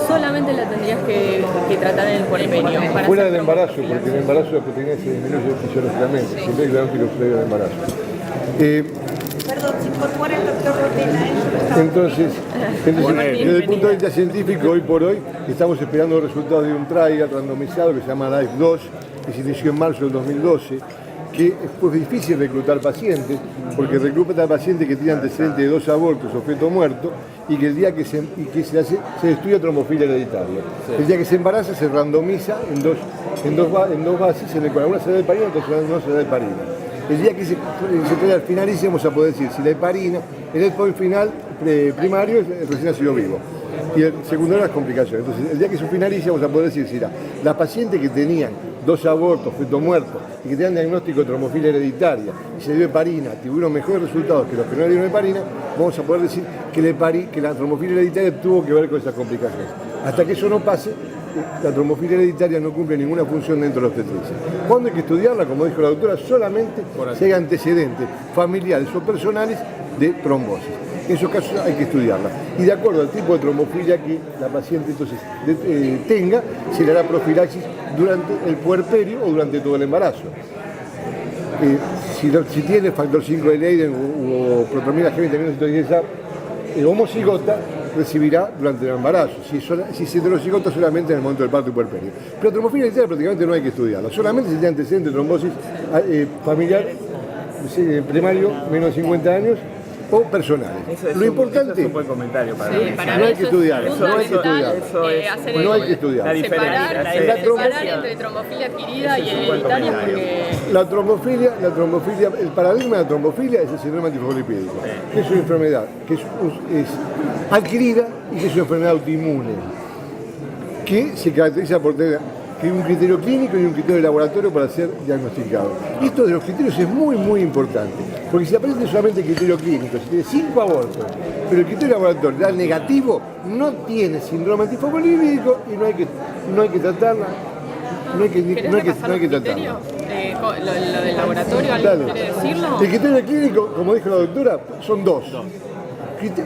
solamente la tendrías que tratar en el puerperio. para fuera hacer del embarazo, trombofilia. porque en el embarazo la proteína se disminuye fisiológicamente, siempre hay diagnóstico previo del embarazo. Perdón, si incorpora el doctor Rotena, Entonces, desde el punto de vista científico, hoy por hoy, estamos esperando los resultados de un trial randomizado que se llama LIFE 2, que se inició en marzo del 2012, que fue difícil reclutar pacientes, porque recluta pacientes que tienen antecedentes de 2 abortos o feto muerto, y que el día que se estudia trombofilia hereditaria. El día que se embaraza se randomiza en dos bases, en el cual una se da heparina y otra no se da heparina. El día que se finalice vamos a poder decir si la heparina, el endpoint final primario es recién nacido vivo y el secundario las complicaciones. Entonces el día que se finalice vamos a poder decir si las pacientes que tenían 2 abortos, feto muerto y que tenían diagnóstico de trombofilia hereditaria y se dio heparina, tuvieron mejores resultados que los que no dieron heparina, vamos a poder decir que la trombofilia hereditaria tuvo que ver con esas complicaciones. Hasta que eso no pase, la trombofilia hereditaria no cumple ninguna función dentro de la obstetricia. ¿Cuándo hay que estudiarla? Como dijo la doctora, solamente si hay antecedentes familiares o personales de trombosis. En esos casos hay que estudiarla. Y de acuerdo al tipo de trombofilia que la paciente entonces tenga, se le hará profilaxis durante el puerperio o durante todo el embarazo. Si tiene factor 5 de Leiden o protomina G20 homocigota, recibirá durante el embarazo. Si es heterocigota, solamente en el momento del parto y puerperio. Pero la trombofilia litial prácticamente no hay que estudiarla. Solamente si tiene antecedente de trombosis familiar primario, menos de 50 años, o personales. Lo importante es un buen comentario para mí. No hay que estudiar, no hay que estudiar. No hay que estudiar. Separar entre trombofilia adquirida y hereditaria porque... La trombofilia, el paradigma de la trombofilia es el síndrome antifosfolipídico, que es una enfermedad que es adquirida y que es una enfermedad autoinmune, que se caracteriza por tener un criterio clínico y un criterio de laboratorio para ser diagnosticado. Esto de los criterios es muy, muy importante, porque si aparece solamente el criterio clínico, si tiene 5 abortos, pero el criterio de laboratorio da negativo, no tiene síndrome antifosfolipídico y no hay que tratarla. No hay que tratarla. Lo del laboratorio, ¿alguien quiere decirlo? El criterio clínico, como dijo la doctora, son dos.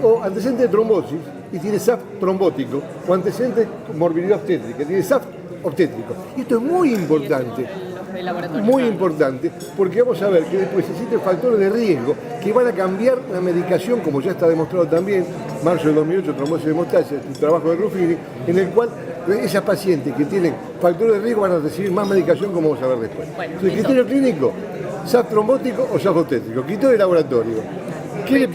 O antecedente de trombosis y tiene SAF trombótico, o antecedente de morbilidad obstétrica, tiene SAF obstétrico. Y esto es muy importante. Muy importante, porque vamos a ver que después existen factores de riesgo que van a cambiar la medicación, como ya está demostrado también, marzo del 2008, trombosis de hemostasia, un trabajo de Ruffini, en el cual esas pacientes que tienen factores de riesgo van a recibir más medicación, como vamos a ver después. Entonces, criterio clínico, SAF trombótico o SAF obstétrico, criterio de laboratorio. ¿Qué le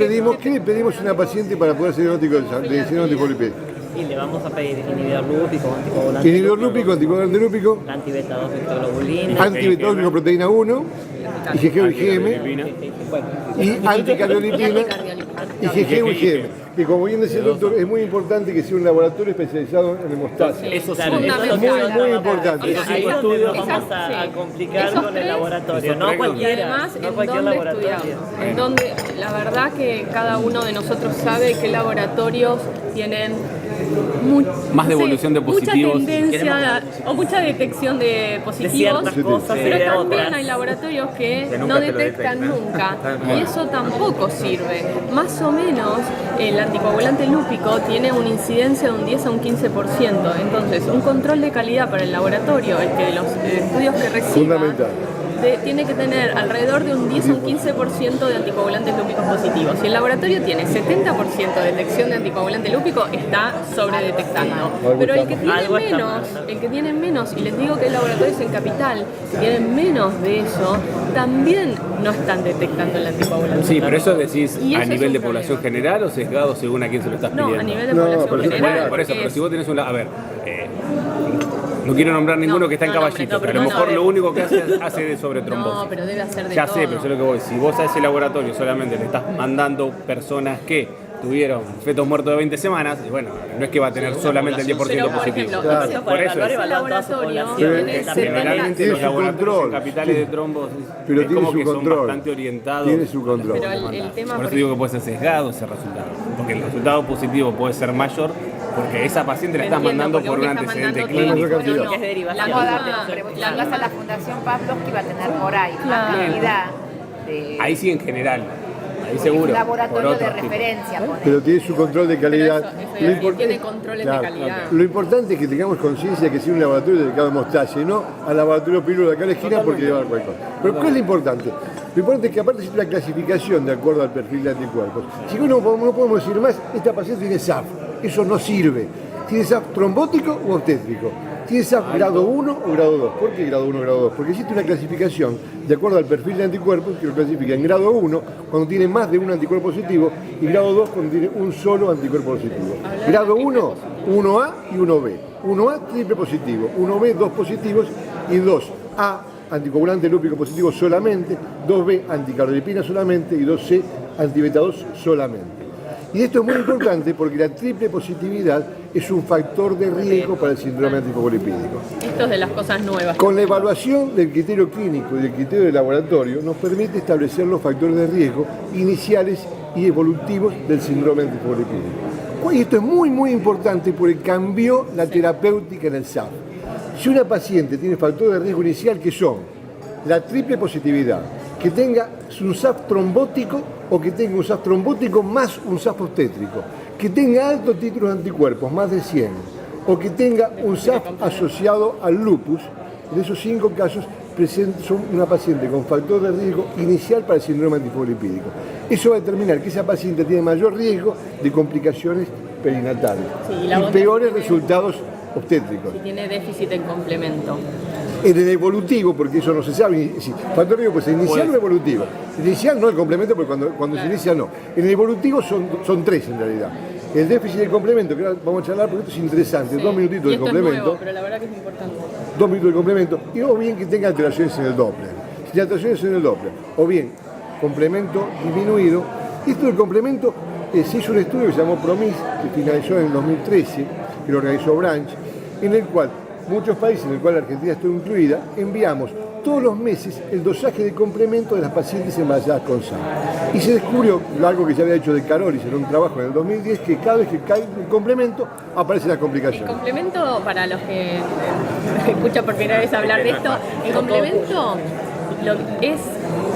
pedimos a una paciente para poder ser diagnóstico de síndrome antifosfolipídico? Y le vamos a pedir inhibidor lúpico, anticoagulante. Inhibidor lúpico, anticoagulante lúpico. Anti-beta 2 globulina. Anti-beta 2 proteína 1. IgG o IgM. Y anticardiolipina. IgG o IgM. Que como bien decía el doctor, es muy importante que sea un laboratorio especializado en hemostasia. Eso sí, es muy importante. Esos estudios vamos a complicar con el laboratorio, no cualquiera. Además, no cualquier laboratorio. En donde la verdad que cada uno de nosotros sabe qué laboratorios tienen más devolución de positivos, mucha tendencia o mucha detección de positivos, cosas, pero de también otras. hay laboratorios que no detectan nunca y eso tampoco sirve. Más o menos el anticoagulante lúpico tiene una incidencia de un 10 a un 15%, entonces un control de calidad para el laboratorio es que los estudios que reciban tiene que tener alrededor de un 10 a un 15% de anticoagulantes lúpicos positivos. Si el laboratorio tiene 70% de detección de anticoagulante lúpico, está sobredetectando. Pero el que tiene menos, y les digo que hay laboratorios en Capital que tienen menos de eso, también no están detectando el anticoagulante. Sí, pero eso decís Y a eso nivel es de un población problema. general o sesgado según a quién se lo estás pidiendo. No, a nivel de población general. Por eso, pero si vos tenés a ver, no quiero nombrar ninguno que está en Caballito, pero a lo mejor lo único que hace de sobre trombosis. No, pero debe hacer de Ya todo. sé, pero yo lo que voy, si vos a ese laboratorio solamente le estás mandando personas que tuvieron fetos muertos de 20 semanas, y bueno, no es que va a tener solamente el 10% Pero, por positivo. ejemplo, Por eso ese laboratorio tiene generalmente tiene los su laboratorios control. en capitales de trombosis Pero es tiene como su que control. son bastante orientados. Tiene su control. Pero el tema, Por eso digo que puede ser sesgado ese resultado. Porque el resultado positivo puede ser mayor porque esa paciente la estás mandando por un antecedente clínico. Que es derivación. La vas a la Fundación Pavlovsky va a tener por ahí una actividad de Ahí sí en general, ahí seguro. un laboratorio por de otros tipos. referencia. Pero tiene su control de calidad. tiene controles de calidad. Lo importante es que tengamos conciencia que sea un laboratorio dedicado a hemostasia y no al laboratorio Pirulo de acá a la esquina porque lleva cualquier cosa. Pero ¿qué es lo importante? Lo importante es que aparte existe una clasificación de acuerdo al perfil de anticuerpos. Si no podemos decir más, esta paciente tiene SAF. Eso no sirve. Tiene SAF trombótico o obstétrico. Tiene SAF grado 1 o grado 2. ¿Por qué grado 1 o grado 2? Porque existe una clasificación de acuerdo al perfil de anticuerpos que lo clasifica en grado 1 cuando tiene más de un anticuerpo positivo y grado 2 cuando tiene un solo anticuerpo positivo. Grado 1, 1A y 1B. 1A triple positivo, 1B 2 positivos y 2A anticoagulante lúpico positivo solamente, 2B anticardiolipina solamente y 2C antibeta 2 solamente. Y esto es muy importante porque la triple positividad es un factor de riesgo para el síndrome antifosfolipídico. Esto es de las cosas nuevas. Con la evaluación del criterio clínico y del criterio de laboratorio nos permite establecer los factores de riesgo iniciales y evolutivos del síndrome antifosfolipídico. Y esto es muy, muy importante porque cambió la terapéutica en el SAF. Si una paciente tiene factores de riesgo inicial que son la triple positividad, que tenga un SAF trombótico o que tenga un SAF trombótico más un SAF obstétrico, que tenga altos títulos de anticuerpos, más de 100, o que tenga un SAF asociado al lupus. En esos 5 casos son una paciente con factor de riesgo inicial para el síndrome antifosfolipídico. Eso va a determinar que esa paciente tiene mayor riesgo de complicaciones perinatales y peores resultados obstétricos. Si tiene déficit en complemento. En el evolutivo, porque eso no se sabe, factor de riesgo puede ser inicial o evolutivo. Inicial no el complemento, porque cuando se inicia no. En el evolutivo son 3 en realidad. El déficit del complemento, que ahora vamos a charlar porque esto es interesante, 2 minutitos de complemento. Es nuevo, pero la verdad que es importante. 2 minutos de complemento, y o bien que tenga alteraciones en el Doppler. Si tiene alteraciones en el Doppler, o bien complemento disminuido. Esto del complemento, se hizo un estudio que se llamó PROMIS, que finalizó en el 2013, que lo organizó Branch, en el cual muchos países, en el cual Argentina estuvo incluida, enviamos todos los meses el dosaje de complemento de las pacientes embarazadas con SAF. Y se descubrió, algo que ya había hecho de Carolis en un trabajo en el 2010, que cada vez que cae el complemento aparecen las complicaciones. El complemento, para los que escuchan por primera vez hablar de esto, el complemento es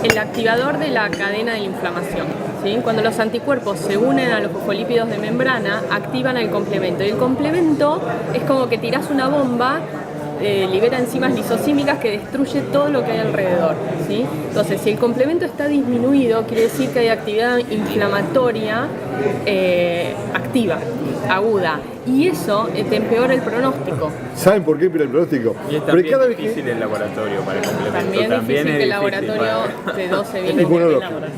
el activador de la cadena de la inflamación. ¿Sí? Cuando los anticuerpos se unen a los fosfolípidos de membrana, activan el complemento. Y el complemento es como que tirás una bomba, libera enzimas lisosímicas que destruye todo lo que hay alrededor. ¿Sí? Entonces, si el complemento está disminuido, quiere decir que hay actividad inflamatoria activa, aguda. Y eso te empeora el pronóstico. ¿Saben por qué empeora el pronóstico? Y es también cada difícil el laboratorio para el complemento. También es difícil que el laboratorio te dose bien.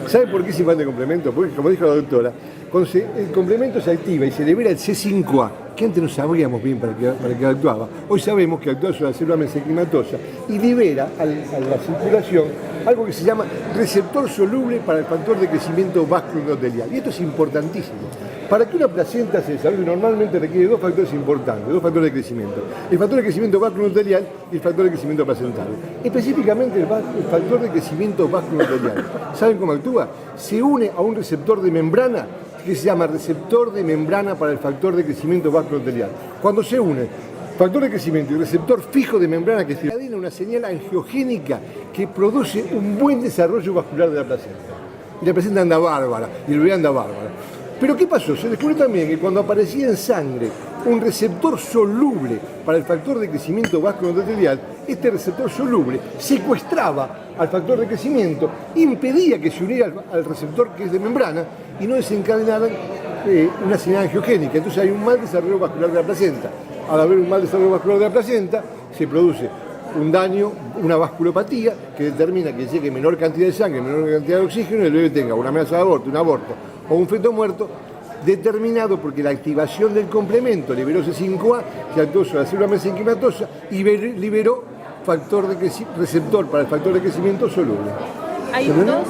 ¿Saben por qué se manda el complemento? Porque, como dijo la doctora, cuando el complemento se activa y se libera el C5A, que antes no sabíamos bien para qué actuaba, hoy sabemos que actúa sobre la célula mesenquimatosa y libera a la circulación algo que se llama receptor soluble para el factor de crecimiento vasculoendotelial. Y esto es importantísimo. Para que una placenta se desarrolle normalmente requiere 2 factores importantes, 2 factores de crecimiento. El factor de crecimiento vasculoendotelial y el factor de crecimiento placental. Específicamente el factor de crecimiento vasculoendotelial. ¿Saben cómo actúa? Se une a un receptor de membrana que se llama receptor de membrana para el factor de crecimiento vasculoendotelial. Cuando se une factor de crecimiento y receptor fijo de membrana que encadena una señal angiogénica que produce un buen desarrollo vascular de la placenta. Y la placenta anda bárbara, y el bebé anda bárbara. Pero ¿qué pasó? Se descubrió también que cuando aparecía en sangre un receptor soluble para el factor de crecimiento vasculoendotelial, este receptor soluble secuestraba al factor de crecimiento, impedía que se uniera al receptor que es de membrana y no desencadenaran una señal angiogénica. Entonces hay un mal desarrollo vascular de la placenta. Al haber un mal desarrollo vascular de la placenta, se produce un daño, una vasculopatía que determina que llegue menor cantidad de sangre, menor cantidad de oxígeno y el bebé tenga una amenaza de aborto, un aborto o un feto muerto, determinado porque la activación del complemento liberó C5A, que actuó sobre la célula mesenquimatosa y liberó receptor para el factor de crecimiento soluble. Hay dos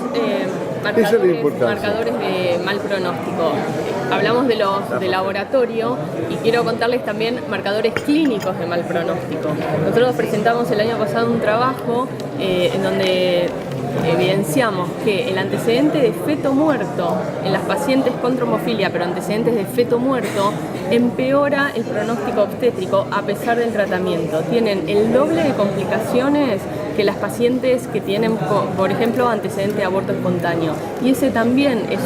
marcadores de mal pronóstico. Hablamos de laboratorio y quiero contarles también marcadores clínicos de mal pronóstico. Nosotros presentamos el año pasado un trabajo en donde evidenciamos que el antecedente de feto muerto en las pacientes con trombofilia, pero antecedentes de feto muerto, empeora el pronóstico obstétrico a pesar del tratamiento. Tienen el doble de complicaciones que las pacientes que tienen, por ejemplo, antecedente de aborto espontáneo. Y ese también es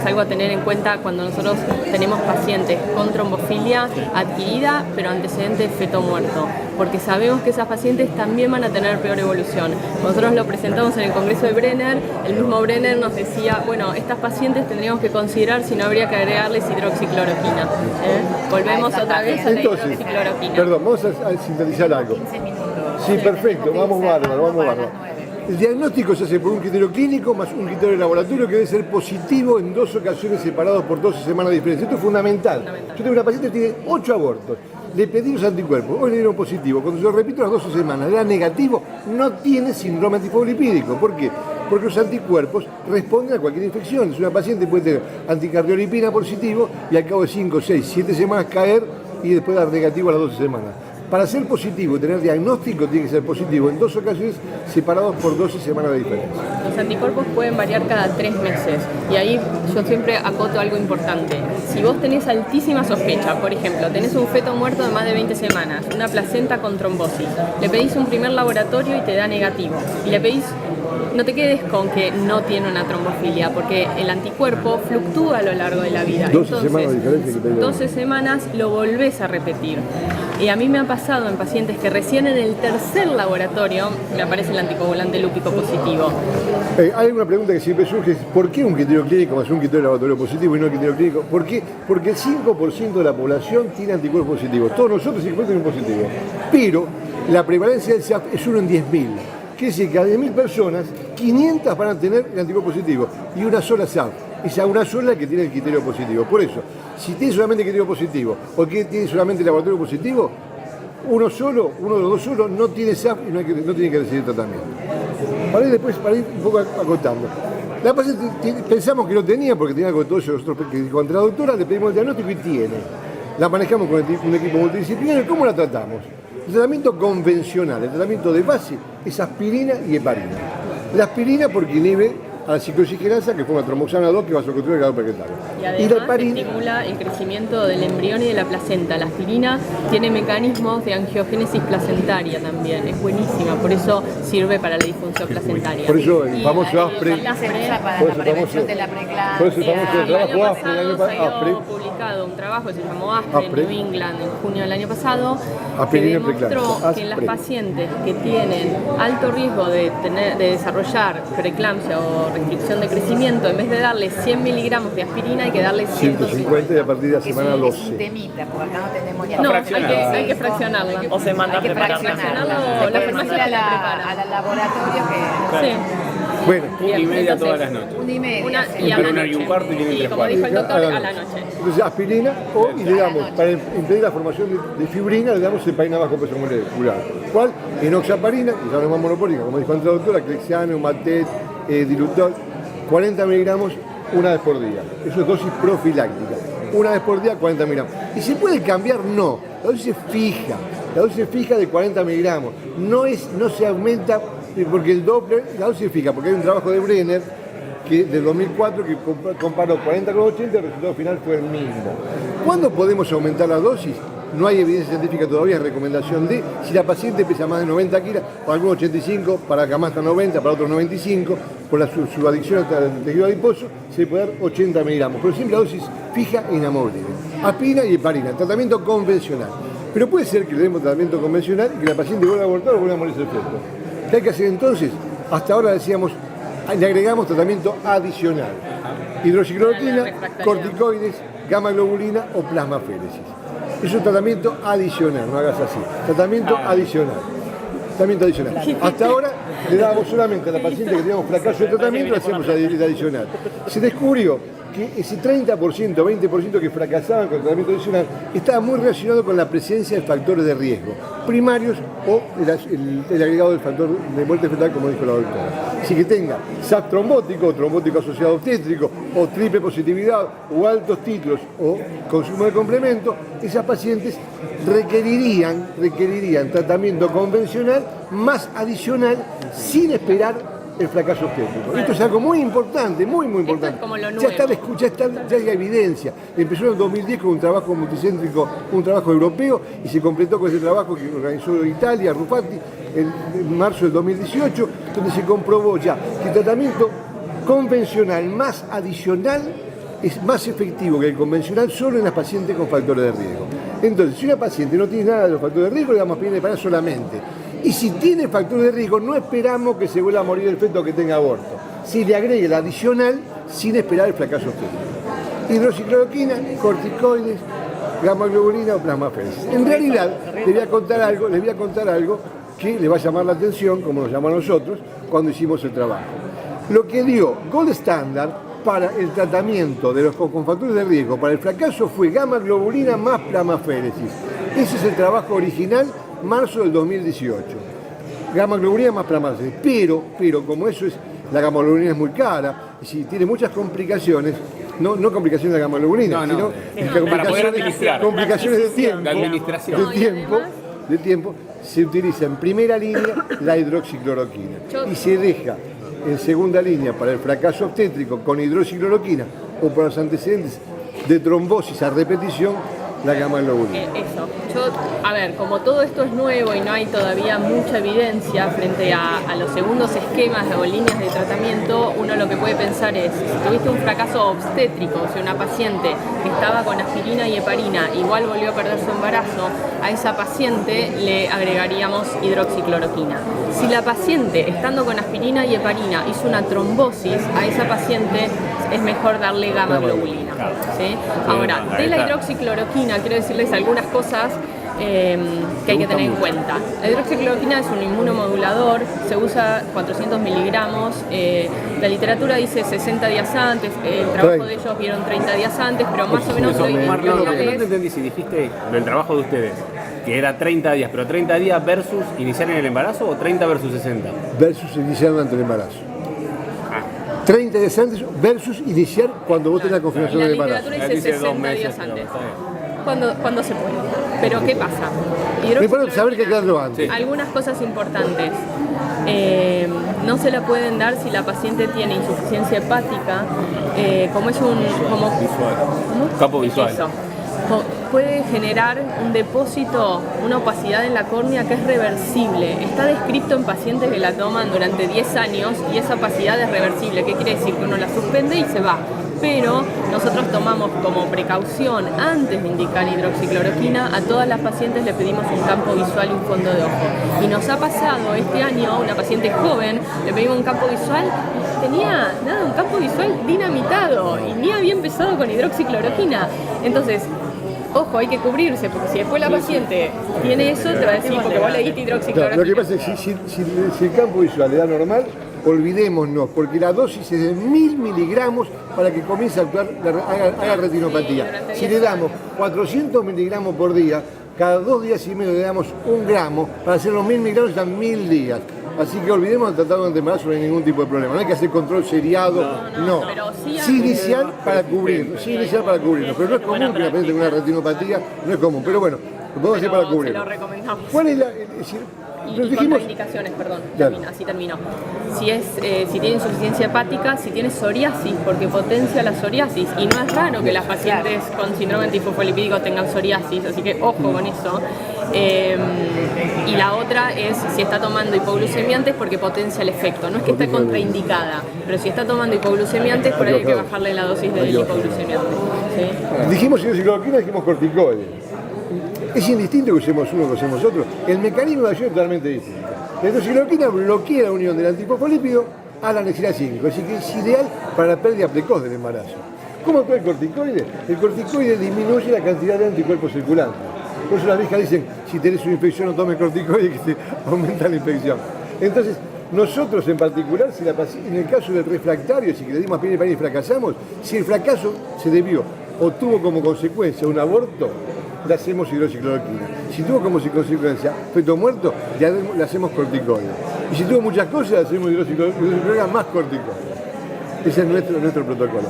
algo a tener en cuenta cuando nosotros tenemos pacientes con trombofilia adquirida, pero antecedente de feto muerto, porque sabemos que esas pacientes también van a tener peor evolución. Nosotros lo presentamos en el Congreso de Brenner, el mismo Brenner nos decía, bueno, estas pacientes tendríamos que considerar si no habría que agregarles hidroxicloroquina. Volvemos otra vez a la hidroxicloroquina. Perdón, vamos a sintetizar algo. 15 minutos. Sí, perfecto, vamos bárbaro. El diagnóstico se hace por un criterio clínico más un criterio de laboratorio que debe ser positivo en 2 ocasiones separados por 12 semanas de diferencia. Esto es fundamental. Yo tengo una paciente que tiene 8 abortos. Le pedí los anticuerpos, hoy le dieron positivo. Cuando se lo repito las 12 semanas, era negativo, no tiene síndrome antifosfolipídico. ¿Por qué? Porque los anticuerpos responden a cualquier infección. Si una paciente puede tener anticardiolipina positivo y al cabo de 5, 6, 7 semanas caer y después dar negativo a las 12 semanas. Para ser positivo y tener diagnóstico tiene que ser positivo en 2 ocasiones separados por 12 semanas de diferencia. Los anticuerpos pueden variar cada 3 meses y ahí yo siempre acoto algo importante. Si vos tenés altísima sospecha, por ejemplo, tenés un feto muerto de más de 20 semanas, una placenta con trombosis, le pedís un primer laboratorio y te da negativo, y le pedís, no te quedes con que no tiene una trombofilia, porque el anticuerpo fluctúa a lo largo de la vida. 12 semanas de diferencia que te digo. 12 semanas lo volvés a repetir. Y a mí me ha pasado en pacientes que recién en el tercer laboratorio me aparece el anticoagulante lúpico positivo. Hay una pregunta que siempre surge, es ¿por qué un criterio clínico es un criterio de laboratorio positivo y no un criterio clínico? ¿Por qué? Porque el 5% de la población tiene anticuerpos positivos. Todos nosotros 5% tenemos positivos. Pero la prevalencia del SAF es 1 en 10.000. Quiere decir que cada 10.000 personas, 500 van a tener el anticuerpo positivo y una sola SAF. Esa una sola que tiene el criterio positivo. Por eso, si tiene solamente el criterio positivo o que tiene solamente el laboratorio positivo, uno de los dos solos no tiene SAF y no tiene que recibir tratamiento. Para ir un poco acotando. La paciente pensamos que no tenía porque tenía algo de todo eso nosotros que contra la doctora le pedimos el diagnóstico y tiene. La manejamos con un equipo multidisciplinario. ¿Cómo la tratamos? El tratamiento convencional, el tratamiento de base es aspirina y heparina. La aspirina porque inhibe a la ciclooxigenasa, que forma tromboxana 2, que va a socorrer el ganado plaquetario. Y además estimula el crecimiento del embrión y de la placenta. La aspirina tiene mecanismos de angiogénesis placentaria también, es buenísima, por eso sirve para la disfunción placentaria. Por eso el famoso ASPRE. La se usa para la prevención de la preeclampsia. Por eso el famoso El año trabajo ASPRE. pasado salió publicado un trabajo que se llamó ASPRE en New England en junio del año pasado, que demostró que en las pacientes que tienen alto riesgo de desarrollar preeclampsia o restricción de crecimiento, en vez de darle 100 miligramos de aspirina hay que darle 150 y a partir de la semana 12. Es un temita, porque acá no tenemos ya. No, hay que fraccionarla. O se manda Hay que fraccionarla o la farmacia te la prepara. al laboratorio que... Sí. Bueno, 1:30 todas las noches. 1:30. Y a la Una y un noche. cuarto y una y Y tres como dijo el cuartos. doctor, a la noche. entonces aspirina y le damos, para impedir la formación de fibrina, le damos heparina bajo peso molecular. ¿Cuál? Enoxaparina, que ya no es más monopólica, como dijo antes la doctora, Clexiano, Matet, Dilutor, 40 miligramos una vez por día. Eso es dosis profiláctica. Una vez por día, 40 miligramos. ¿Y se puede cambiar? No. La dosis es fija. La dosis es fija de 40 miligramos. No se aumenta porque el Doppler, la dosis es fija, porque hay un trabajo de Brenner del 2004 que comparó 40 con 80 y el resultado final fue el mismo. ¿Cuándo podemos aumentar la dosis? No hay evidencia científica todavía, es recomendación de si la paciente pesa más de 90 kilos, para algunos 85, para acá más hasta 90, para otros 95, por su adicción al tejido adiposo, se puede dar 80 miligramos, pero siempre la dosis fija e inamovible. Aspirina y heparina, tratamiento convencional. Pero puede ser que le demos tratamiento convencional y que la paciente vuelva a abortar o vuelva a morirse el feto. ¿Qué hay que hacer entonces? Hasta ahora decíamos, le agregamos tratamiento adicional. Hidroxicloroquina, corticoides, gamma globulina o plasmaféresis. Es un tratamiento adicional, no hagas así. Tratamiento adicional. Tratamiento adicional. Hasta ahora le dábamos solamente a la paciente que teníamos fracaso de tratamiento, le hacíamos el adicional. Se descubrió que ese 30%, 20% que fracasaban con el tratamiento adicional estaba muy relacionado con la presencia de factores de riesgo, primarios o el agregado del factor de muerte fetal, como dijo la doctora. Así que tenga SAP trombótico, trombótico asociado obstétrico, o triple positividad, o altos titros, o consumo de complemento, esas pacientes requerirían tratamiento convencional más adicional sin esperar el fracaso obstétrico. Esto es algo muy importante, muy importante. Esto es como lo nuevo. Ya hay evidencia. Empezó en el 2010 con un trabajo multicéntrico, un trabajo europeo, y se completó con ese trabajo que organizó Italia, Rufatti, en marzo del 2018, donde se comprobó ya que el tratamiento convencional más adicional es más efectivo que el convencional solo en las pacientes con factores de riesgo. Entonces, si una paciente no tiene nada de los factores de riesgo, le damos aspirina y heparina solamente. Y si tiene factores de riesgo, no esperamos que se vuelva a morir el feto o que tenga aborto. Si le agrega el adicional, sin esperar el fracaso obstétrico. Hidroxicloroquina, corticoides, gamma globulina o plasmaféresis. En realidad, les voy a contar algo que le va a llamar la atención, como nos llamó a nosotros, cuando hicimos el trabajo. Lo que dio gold standard para el tratamiento de los con factores de riesgo para el fracaso fue gamma globulina más plasmaféresis. Ese es el trabajo original, marzo del 2018. Gamma globulina más plasmaféresis. Pero como eso es, la gamma globulina es muy cara, y si tiene muchas complicaciones, no complicaciones de gamma globulina, sino para poder administrar. complicaciones de tiempo. La administración. De tiempo. de tiempo, se utiliza en primera línea la hidroxicloroquina y se deja en segunda línea para el fracaso obstétrico con hidroxicloroquina o para los antecedentes de trombosis a repetición, la gamma-globulina. Eso. A ver, como todo esto es nuevo y no hay todavía mucha evidencia frente a los segundos esquemas o líneas de tratamiento, uno lo que puede pensar es, si tuviste un fracaso obstétrico, o sea, una paciente que estaba con aspirina y heparina, igual volvió a perder su embarazo, a esa paciente le agregaríamos hidroxicloroquina. Si la paciente, estando con aspirina y heparina, hizo una trombosis, a esa paciente es mejor darle gamma-globulina. ¿Sí? Ahora, de la hidroxicloroquina, quiero decirles algunas cosas que hay que tener en cuenta. La hidroxicloroquina es un inmunomodulador, se usa 400 miligramos, la literatura dice 60 días antes, el trabajo de ellos vieron 30 días antes, pero más o menos lo Marlon, ideal no te es... entendí si dijiste del trabajo de ustedes, que era 30 días, pero 30 días versus iniciar en el embarazo o 30 versus 60? Versus iniciar durante el embarazo. 30 días antes versus iniciar cuando vos tenés la confirmación del embarazo. La literatura dice 60 días antes. Cuando se puede. Pero ¿qué pasa? Me importa saber que quedarlo antes. Algunas cosas importantes. No se la pueden dar si la paciente tiene insuficiencia hepática, como es un... Campo visual. Eso. Puede generar un depósito, una opacidad en la córnea que es reversible. Está descrito en pacientes que la toman durante 10 años y esa opacidad es reversible. ¿Qué quiere decir? Que uno la suspende y se va. Pero nosotros tomamos como precaución, antes de indicar hidroxicloroquina, a todas las pacientes le pedimos un campo visual y un fondo de ojo. Y nos ha pasado este año, una paciente joven, le pedimos un campo visual, tenía un campo visual dinamitado y ni había empezado con hidroxicloroquina. Entonces, ojo, hay que cubrirse, porque si después la paciente tiene eso, te va a decir, porque vos le diste hidroxicloroquina. Lo que pasa es que si el campo visual le da normal, olvidémonos, porque la dosis es de 1000 miligramos para que comience a actuar, haga retinopatía. Si le damos 400 miligramos por día, cada 2 días y medio le damos 1 gramo, para hacer los 1000 miligramos están 1000 días. Así que olvidemos de tratar durante embarazo, no hay ningún tipo de problema. No hay que hacer control seriado, no. Sí inicial para cubrirlo, pero no es común que la paciente tenga una retinopatía, no es común. Pero bueno, lo podemos hacer para cubrirlo. Se lo recomendamos. ¿Cuál es la...? Y contraindicaciones, perdón, así termino. Si tiene insuficiencia hepática, si tiene psoriasis, porque potencia la psoriasis, y no es raro que las pacientes con síndrome antifosfolipídico tengan psoriasis, así que ojo con eso. Y la otra es si está tomando hipoglucemiantes porque potencia el efecto, no es que esté contraindicada, pero si está tomando hipoglucemiantes, por ahí hay que bajarle la dosis del hipoglucemiante. ¿Sí? Dijimos hidroxicloroquina, dijimos corticoides. Es indistinto que usemos uno que usemos otro. El mecanismo de acción es totalmente distinto. La hidroxicloroquina bloquea la unión del antifosfolípido a la anexina 5, así que es ideal para la pérdida precoz del embarazo. ¿Cómo actúa el corticoide? El corticoide disminuye la cantidad de anticuerpos circulantes. Por eso las viejas dicen, si tenés una infección no tomes corticoide, que te aumenta la infección. Entonces, nosotros en particular, en el caso del refractario, si le dimos aspirina y fracasamos, si el fracaso se debió o tuvo como consecuencia un aborto, le hacemos hidroxicloroquina. Si tuvo como consecuencia feto muerto, le hacemos corticoide. Y si tuvo muchas cosas, le hacemos hidroxicloroquina más corticoide. Ese es nuestro protocolo.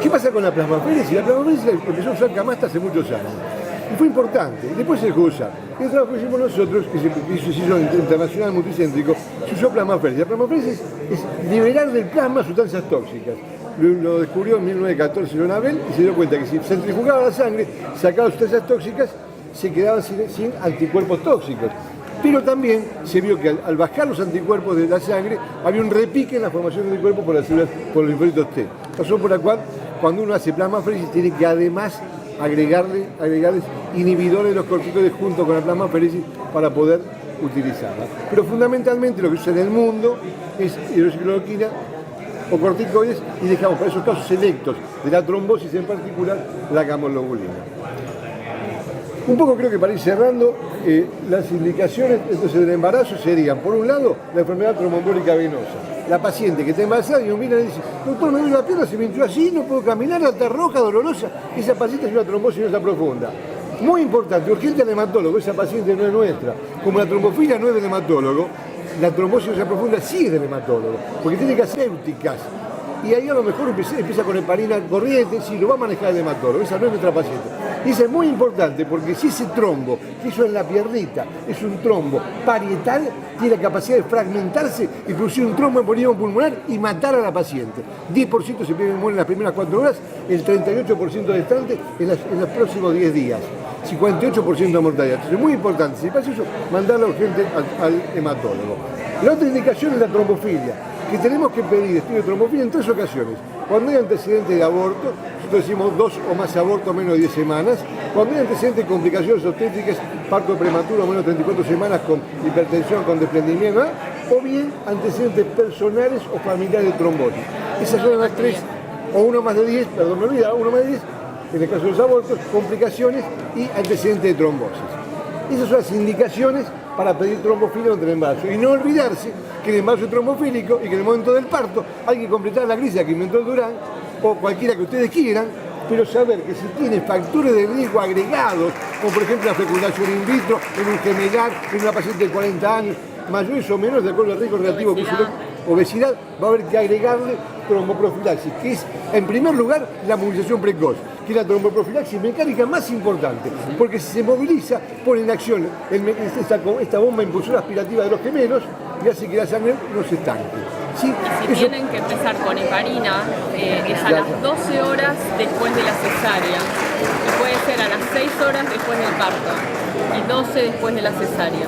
¿Qué pasa con la plasmaféresis? La plasmaféresis empezó a usar Camasta hace muchos años. Y fue importante. Y después se dejó usar. Y el trabajo que hicimos nosotros, que se hizo internacional multicéntrico, se usó plasmaféresis. La plasmaféresis es liberar del plasma sustancias tóxicas. Lo descubrió en 1914 Lonabel y se dio cuenta que si centrifugaba la sangre, sacaba sustancias tóxicas, se quedaban sin anticuerpos tóxicos. Pero también se vio que al bajar los anticuerpos de la sangre, había un repique en la formación de anticuerpos por las células, por los linfocitos T. Razón por la cual, cuando uno hace plasmaféresis, tiene que además agregarles inhibidores de los corticoides junto con la plasmaféresis para poder utilizarla. Pero fundamentalmente lo que se usa en el mundo es hidroxicloroquina o corticoides y dejamos para esos casos selectos de la trombosis en particular la gamma-globulina. Un poco creo que para ir cerrando, las indicaciones entonces del embarazo serían, por un lado, la enfermedad tromboembólica venosa. La paciente que está embarazada y mira y dice, doctor, me duele la pierna, se me hinchó así, no puedo caminar, está roja, dolorosa. Esa paciente es una trombosis venosa profunda. Muy importante, urgente al hematólogo, esa paciente no es nuestra. Como la trombofilia no es del hematólogo, la trombosis venosa profunda sí es del hematólogo, porque tiene que hacer éuticas. Y ahí a lo mejor empieza con heparina corriente, si lo va a manejar el hematólogo, esa no es nuestra paciente. Y eso es muy importante porque si ese trombo, que eso en la piernita, es un trombo parietal, tiene la capacidad de fragmentarse y producir un tromboembolismo pulmonar y matar a la paciente. 10% se muere en las primeras 4 horas, el 38% restante en los próximos 10 días. 58% de mortalidad. Entonces es muy importante, si pasa eso, mandarla urgente al hematólogo. La otra indicación es la trombofilia, que tenemos que pedir estudio de trombofilia en 3 ocasiones. Cuando hay antecedentes de aborto, nosotros decimos 2 o más abortos menos de 10 semanas. Cuando hay antecedentes de complicaciones obstétricas, parto prematuro menos de 34 semanas con hipertensión, con desprendimiento, o bien antecedentes personales o familiares de trombosis. Esas son las 3, o 1 más de 10, perdón, me olvidaba, 1 más de 10, en el caso de los abortos, complicaciones y antecedentes de trombosis. Esas son las indicaciones para pedir trombofilia durante el embarazo. Y no olvidarse que el embarazo es trombofílico y que en el momento del parto hay que completar la grilla que inventó el Durán, o cualquiera que ustedes quieran, pero saber que si tiene factores de riesgo agregados, como por ejemplo la fecundación in vitro, en un gemelar, en una paciente de 40 años, mayores o menores de acuerdo al riesgo relativo que es obesidad, va a haber que agregarle tromboprofilaxis, que es en primer lugar la movilización precoz, que es la tromboprofilaxis mecánica más importante, porque si se moviliza, pone en acción esta bomba impulsora aspirativa de los gemelos y hace que la sangre no se estanque. ¿Sí? Y si tienen que empezar con heparina, es a las 12 horas después de la cesárea, y puede ser a las 6 horas después del parto, y 12 después de la cesárea.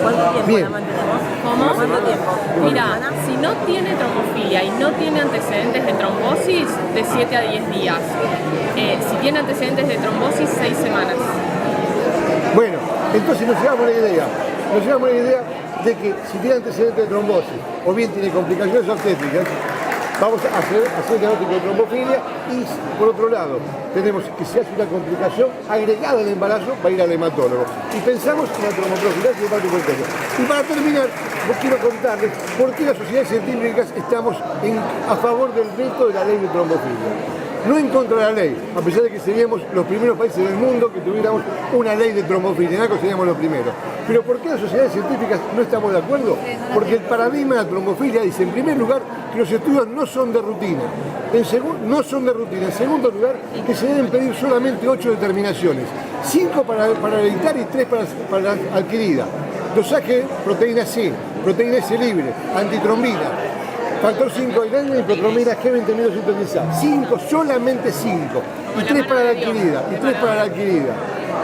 ¿Cuánto tiempo Bien. la mantenemos? ¿Cómo? ¿Cuánto tiempo? Mira, si no tiene trombofilia y no tiene antecedentes de trombosis, de 7 a 10 días. Si tiene antecedentes de trombosis, 6 semanas. Bueno, entonces nos llevamos a la idea de que si tiene antecedentes de trombosis o bien tiene complicaciones obstétricas, vamos a hacer diagnóstico de trombofilia y por otro lado tenemos que si hace una complicación agregada al embarazo va a ir al hematólogo y pensamos en la tromboprofilaxis de parto puerperio. Y para terminar, quiero contarles por qué las sociedades científicas estamos a favor del veto de la ley de trombofilia. No en contra de la ley, a pesar de que seríamos los primeros países del mundo que tuviéramos una ley de trombofilia, en algo seríamos los primeros. Pero ¿por qué las sociedades científicas no estamos de acuerdo? Porque el paradigma de la trombofilia dice, en primer lugar, que los estudios no son de rutina. En segundo lugar, que se deben pedir solamente 8 determinaciones, 5 para hereditaria y 3 para la adquirida. Dosaje proteína C, proteína S libre, antitrombina. Factor 5 de daño y protromina G20.210A. 5, solamente 5. Y 3 para la adquirida.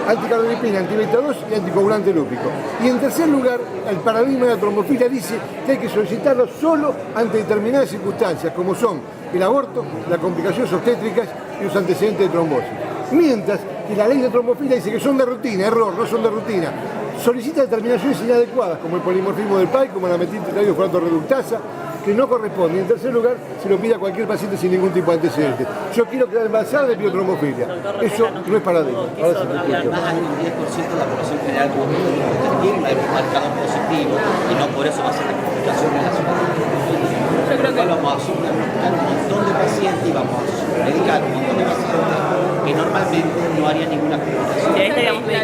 Anticardiolipina, anti-beta 2 y anticoagulante lúpico. Y en tercer lugar, el paradigma de la trombofilia dice que hay que solicitarlo solo ante determinadas circunstancias, como son el aborto, las complicaciones obstétricas y los antecedentes de trombosis. Mientras que la ley de trombofilia dice que son de rutina, error, no son de rutina. Solicita determinaciones inadecuadas, como el polimorfismo del PAI, como la metiltetraidofurato reductasa, que no corresponde. Y en tercer lugar, se lo pide a cualquier paciente sin ningún tipo de antecedente. Yo quiero quedar embarazada, le pido trombofilia. Eso no es paradigma. Ahora sí te escucho. Más de un 10% de la población general tiene un marcador positivo y no por eso va a ser de complicación relacionada. Yo creo que vamos a medicar un montón de pacientes y vamos a medicar un montón de pacientes que normalmente no harían ninguna complicación.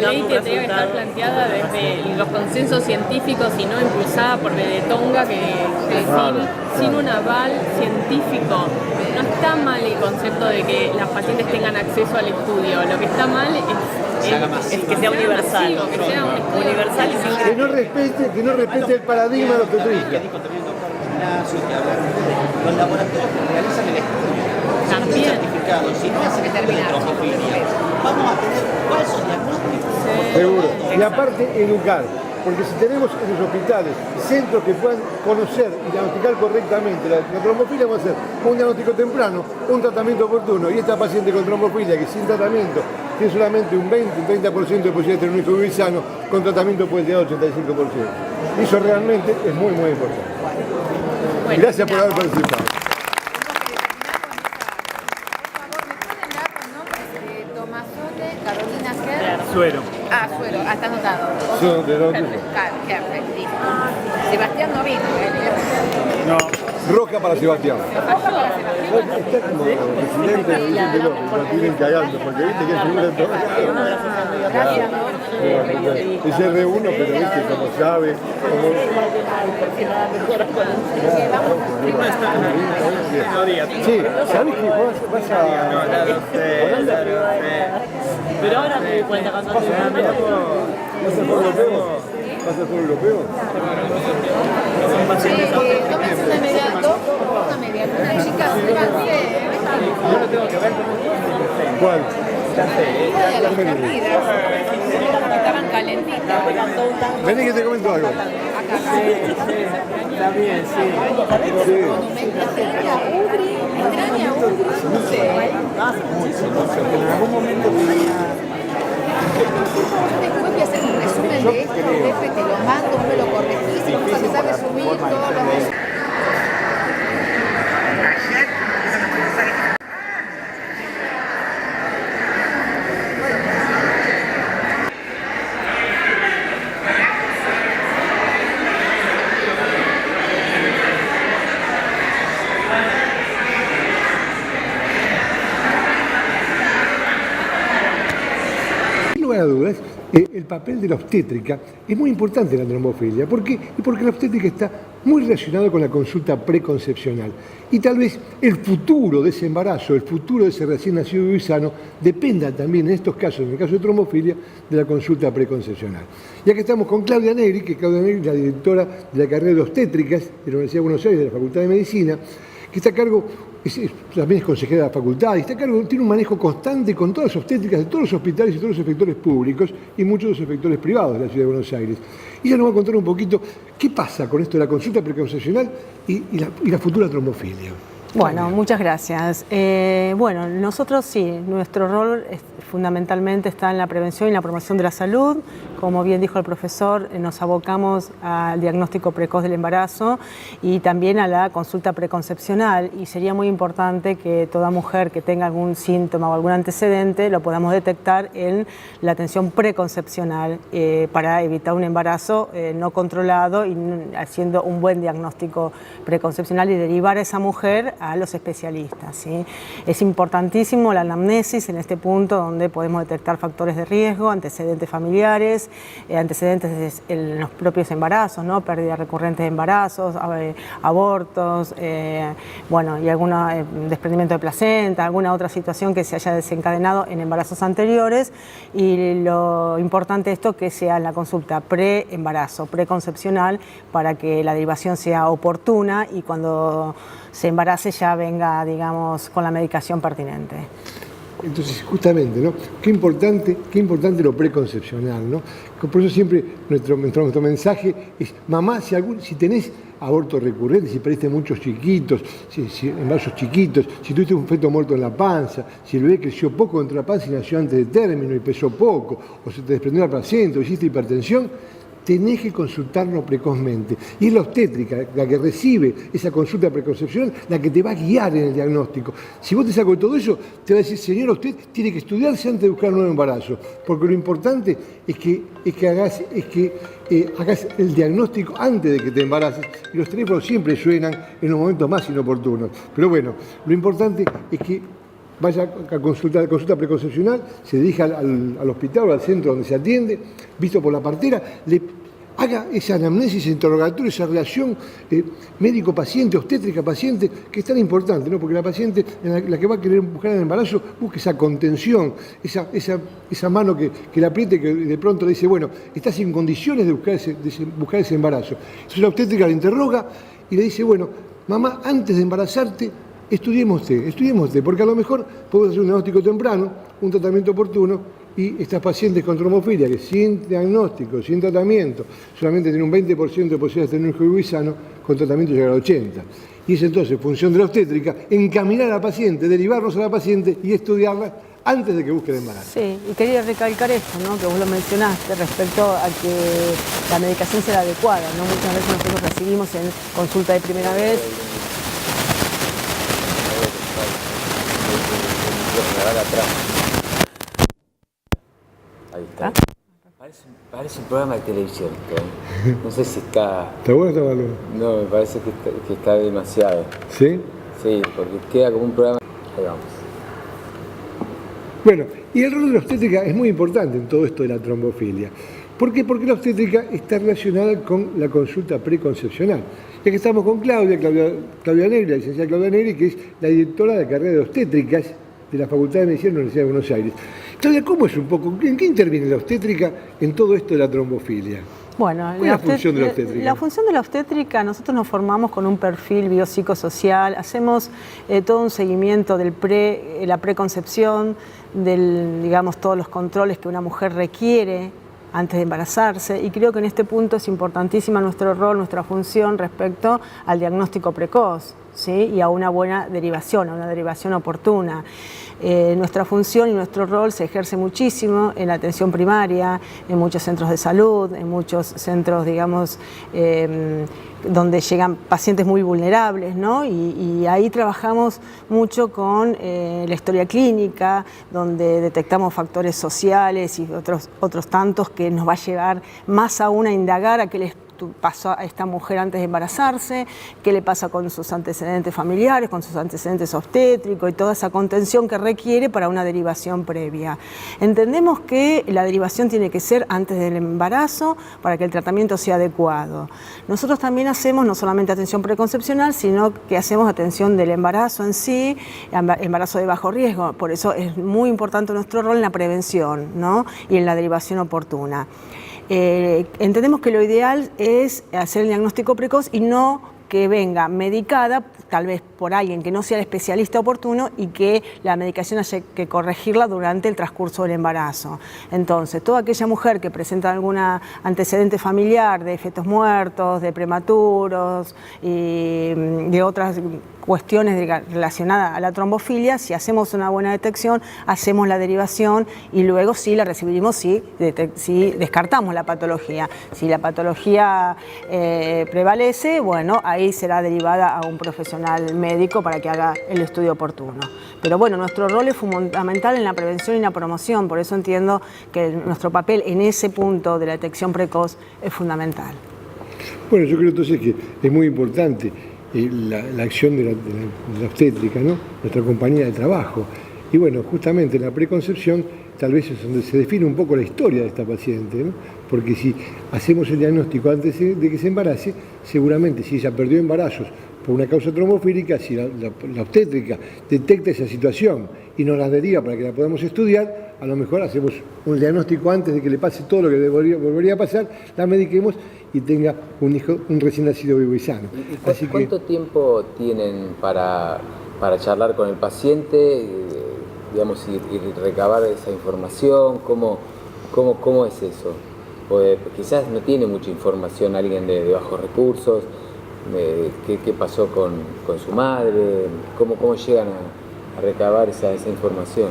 la ley tendría que estar planteada desde los consensos científicos y no impulsada por Bedetonga, que sin un aval científico. No está mal el concepto de que las pacientes tengan acceso al estudio. Lo que está mal es que sea universal. Que sea universal y sin que no respete el paradigma de la obstetricia. Los laboratorios que realizan el estudio también certificados, si no hacen estudio de trombofilia, vamos a tener falsos diagnósticos. Seguro. Y aparte, educar. Porque si tenemos en los hospitales centros que puedan conocer y diagnosticar correctamente la trombofilia, vamos a hacer un diagnóstico temprano, un tratamiento oportuno. Y esta paciente con trombofilia que sin tratamiento tiene solamente un 20, un 30% de posibilidad de tener un hijo vivir sano, con tratamiento puede llegar al 85%. Y eso realmente es muy, muy importante. Bueno, gracias por haber participado. Suero. Suero, está anotado. Sebastián no vino. No. Roca para Sebastián. Está como presidente de Vicente López, lo tienen cagando, porque viste que es figura en todo. Gracias. Es R1, pero viste como sabe. Sí, ¿sabes que vas a Holanda? Pero ahora me di cuenta cuando te ¿Pasa el foro europeo? ¿Pasa el foro europeo? son pacientes Tómense una media, una media, una chica, Yo lo tengo que ver con ¿Cuál? una de las perdidas, estaban calentitas. Vení que te comento algo. Está bien, sí. Extraña Udri, no sé. En algún momento tenía... Después voy a hacer un resumen de esto, Pepe, te lo mando, me lo corregís, y vamos a empezar a subir todos los... Sin lugar a dudas, el papel de la obstétrica es muy importante en la trombofilia. ¿Por qué? Y porque la obstétrica está muy relacionada con la consulta preconcepcional. Y tal vez el futuro de ese embarazo, el futuro de ese recién nacido vivo y sano, dependa también en estos casos, en el caso de trombofilia, de la consulta preconcepcional. Y aquí estamos con Claudia Negri, que Claudia Negri es la directora de la carrera de obstétricas de la Universidad de Buenos Aires, de la Facultad de Medicina, que está a cargo, también es consejera de la facultad, y está a cargo, tiene un manejo constante con todas las obstétricas de todos los hospitales y todos los efectores públicos y muchos de los efectores privados de la Ciudad de Buenos Aires. Y ella nos va a contar un poquito qué pasa con esto de la consulta preconcepcional y la futura trombofilia. Bueno, muchas gracias. Bueno, nosotros sí, nuestro rol fundamentalmente está en la prevención y la promoción de la salud. Como bien dijo el profesor, nos abocamos al diagnóstico precoz del embarazo y también a la consulta preconcepcional. Y sería muy importante que toda mujer que tenga algún síntoma o algún antecedente lo podamos detectar en la atención preconcepcional para evitar un embarazo no controlado y haciendo un buen diagnóstico preconcepcional y derivar a esa mujer a los especialistas, ¿sí? Es importantísimo la anamnesis en este punto donde podemos detectar factores de riesgo, antecedentes familiares, antecedentes en los propios embarazos, ¿no? Pérdida recurrente de embarazos, abortos, bueno, y algún desprendimiento de placenta, alguna otra situación que se haya desencadenado en embarazos anteriores. Y lo importante esto que sea en la consulta pre-embarazo, preconcepcional, para que la derivación sea oportuna y cuando se embarace ya venga, digamos, con la medicación pertinente. Entonces, justamente, ¿no? Qué importante lo preconcepcional, ¿no? Por eso siempre nuestro mensaje es, mamá, si tenés aborto recurrente, si perdiste muchos chiquitos, si embarazos chiquitos, si tuviste un feto muerto en la panza, si el bebé creció poco dentro de la panza y nació antes de término y pesó poco, o se te desprendió la placenta, o hiciste hipertensión, tenés que consultarlo precozmente. Y es la obstétrica la que recibe esa consulta preconcepcional, la que te va a guiar en el diagnóstico. Si vos te sacas todo eso, te va a decir, señora, usted tiene que estudiarse antes de buscar un nuevo embarazo, porque lo importante es que hagas el diagnóstico antes de que te embaraces, y los teléfonos siempre suenan en los momentos más inoportunos. Pero bueno, lo importante es que vaya a consulta preconcepcional, se dirija al hospital o al centro donde se atiende, visto por la partera, le haga esa anamnesis, ese interrogatorio, esa relación médico-paciente, obstétrica-paciente, que es tan importante, ¿no? Porque la paciente, la que va a querer buscar el embarazo, busca esa contención, esa mano que la apriete, que de pronto le dice, bueno, estás en condiciones de buscar ese embarazo. Entonces la obstétrica la interroga y le dice, bueno, mamá, antes de embarazarte, estudiemos usted, porque a lo mejor podemos hacer un diagnóstico temprano, un tratamiento oportuno, y estas pacientes con trombofilia que sin diagnóstico, sin tratamiento, solamente tienen un 20% de posibilidades de tener un hijo vivo y sano, con tratamiento llegar al 80%. Y es entonces función de la obstétrica encaminar a la paciente, derivarnos a la paciente y estudiarla antes de que busque el embarazo. Sí, y quería recalcar esto, ¿no? Que vos lo mencionaste respecto a que la medicación sea adecuada, ¿no? Muchas veces nosotros recibimos en consulta de primera vez Ahí está. Parece un programa de televisión. No sé si está... ¿Está bueno o está malo? No, me parece que está demasiado. ¿Sí? Sí, porque queda como un programa... Ahí vamos. Bueno, y el rol de la obstétrica es muy importante en todo esto de la trombofilia. ¿Por qué? Porque la obstétrica está relacionada con la consulta preconcepcional. Ya que estamos con Claudia Negri, la licenciada Claudia Negri, que es la directora de la carrera de obstétricas de la Facultad de Medicina de la Universidad de Buenos Aires. Claudia, ¿cómo es un poco, en qué interviene la obstétrica en todo esto de la trombofilia? Bueno, ¿cuál es la función de la obstétrica? La función de la obstétrica, nosotros nos formamos con un perfil biopsicosocial, hacemos todo un seguimiento de la preconcepción, digamos, todos los controles que una mujer requiere antes de embarazarse, y creo que en este punto es importantísima nuestro rol, nuestra función respecto al diagnóstico precoz, ¿sí? Y a una buena derivación, a una derivación oportuna. Nuestra función y nuestro rol se ejerce muchísimo en la atención primaria, en muchos centros de salud, en muchos centros, digamos, donde llegan pacientes muy vulnerables, ¿no? Y ahí trabajamos mucho con la historia clínica, donde detectamos factores sociales y otros tantos que nos va a llevar más aún a indagar a qué les pasó a esta mujer antes de embarazarse, qué le pasa con sus antecedentes familiares, con sus antecedentes obstétricos y toda esa contención que requiere para una derivación previa. Entendemos que la derivación tiene que ser antes del embarazo para que el tratamiento sea adecuado. Nosotros también hacemos no solamente atención preconcepcional, sino que hacemos atención del embarazo en sí, embarazo de bajo riesgo. Por eso es muy importante nuestro rol en la prevención, ¿no? Y en la derivación oportuna. Entendemos que lo ideal es hacer el diagnóstico precoz y no que venga medicada, tal vez por alguien que no sea el especialista oportuno, y que la medicación haya que corregirla durante el transcurso del embarazo. Entonces, toda aquella mujer que presenta algún antecedente familiar de fetos muertos, de prematuros y de otras cuestiones relacionadas a la trombofilia, si hacemos una buena detección, hacemos la derivación y luego sí la recibimos si descartamos la patología. Si la patología prevalece, bueno, ahí será derivada a un profesional médico para que haga el estudio oportuno. Pero bueno, nuestro rol es fundamental en la prevención y la promoción, por eso entiendo que nuestro papel en ese punto de la detección precoz es fundamental. Bueno, yo creo entonces que es muy importante la acción de la obstétrica, ¿no? Nuestra compañía de trabajo. Y bueno, justamente en la preconcepción tal vez es donde se define un poco la historia de esta paciente, ¿no? Porque si hacemos el diagnóstico antes de que se embarace, seguramente si ella perdió embarazos por una causa trombofílica, si la obstétrica detecta esa situación y nos la deriva para que la podamos estudiar, a lo mejor hacemos un diagnóstico antes de que le pase todo lo que volvería a pasar, la mediquemos y tenga un hijo, un recién nacido vivo y sano. Así ¿cuánto tiempo tienen para charlar con el paciente, digamos, y recabar esa información? ¿Cómo es eso? Pues quizás no tiene mucha información alguien de bajos recursos, qué pasó con su madre, cómo llegan a recabar esa información.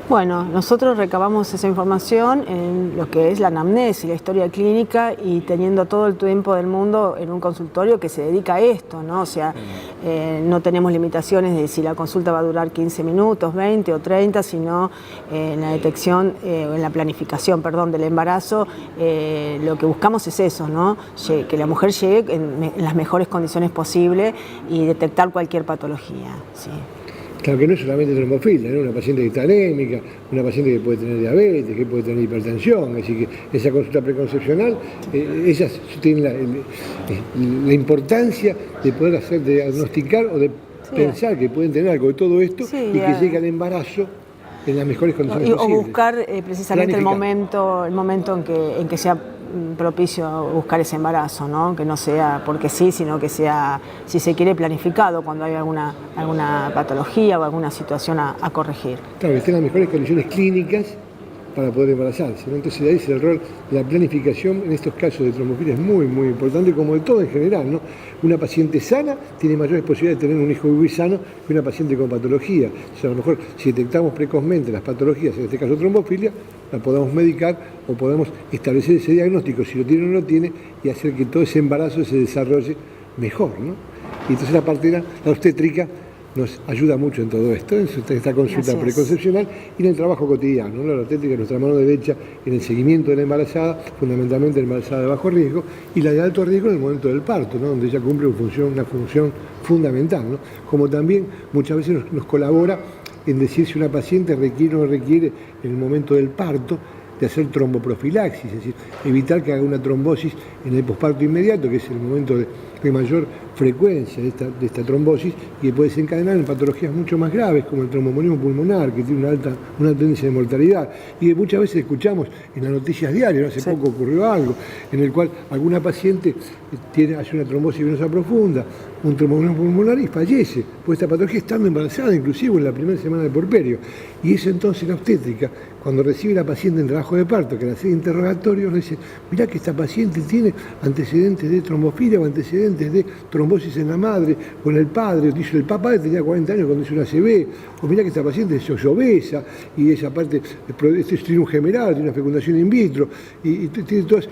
Bueno, nosotros recabamos esa información en lo que es la anamnesis, la historia clínica, y teniendo todo el tiempo del mundo en un consultorio que se dedica a esto, ¿no? O sea, no tenemos limitaciones de si la consulta va a durar 15 minutos, 20 o 30, sino en la detección, en la planificación, del embarazo, lo que buscamos es eso, ¿no? Que la mujer llegue en las mejores condiciones posibles y detectar cualquier patología, ¿sí? Claro que no es solamente trombofilia, ¿no? Una paciente que está anémica, una paciente que puede tener diabetes, que puede tener hipertensión, es decir, que esa consulta preconcepcional, ellas tienen la importancia de poder de diagnosticar o de pensar que pueden tener algo de todo esto y que llegue al embarazo en las mejores condiciones posibles. O buscar precisamente el momento en que sea propicio buscar ese embarazo, ¿no? Que no sea porque sí, sino que sea, si se quiere, planificado cuando hay alguna patología o alguna situación a corregir. Claro, que estén en las mejores condiciones clínicas para poder embarazarse, ¿no? Entonces ahí es el rol de la planificación en estos casos de trombofilia, es muy, muy importante, como de todo en general, ¿no? Una paciente sana tiene mayores posibilidades de tener un hijo vivo y sano que una paciente con patología. O sea, a lo mejor si detectamos precozmente las patologías, en este caso trombofilia, la podemos medicar o podemos establecer ese diagnóstico, si lo tiene o no lo tiene, y hacer que todo ese embarazo se desarrolle mejor, ¿no? Y entonces la partera, la obstétrica, nos ayuda mucho en todo esto, en esta consulta preconcepcional y en el trabajo cotidiano, ¿no? La obstétrica es nuestra mano derecha en el seguimiento de la embarazada, fundamentalmente la embarazada de bajo riesgo, y la de alto riesgo en el momento del parto, ¿no? Donde ella cumple una función fundamental, ¿no? Como también muchas veces nos colabora en decir si una paciente requiere o no requiere en el momento del parto de hacer tromboprofilaxis, es decir, evitar que haga una trombosis en el posparto inmediato, que es el momento hay mayor frecuencia de esta trombosis y que puede desencadenar en patologías mucho más graves como el tromboembolismo pulmonar, que tiene una tendencia de mortalidad. Y que muchas veces escuchamos en las noticias diarias, hace poco ocurrió algo, en el cual alguna paciente hace una trombosis venosa profunda, un tromboembolismo pulmonar y fallece por esta patología estando embarazada, inclusive en la primera semana de puerperio. Y es entonces la obstétrica, cuando recibe la paciente en trabajo de parto, que le hace interrogatorio, le dice, mirá que esta paciente tiene antecedentes de trombofilia o antecedentes de trombosis en la madre o en el padre, dice el papá tenía 40 años cuando hizo una ACV, o mirá que esta paciente es obesa y esa parte tiene un gemeral, tiene una fecundación in vitro, y tiene todas,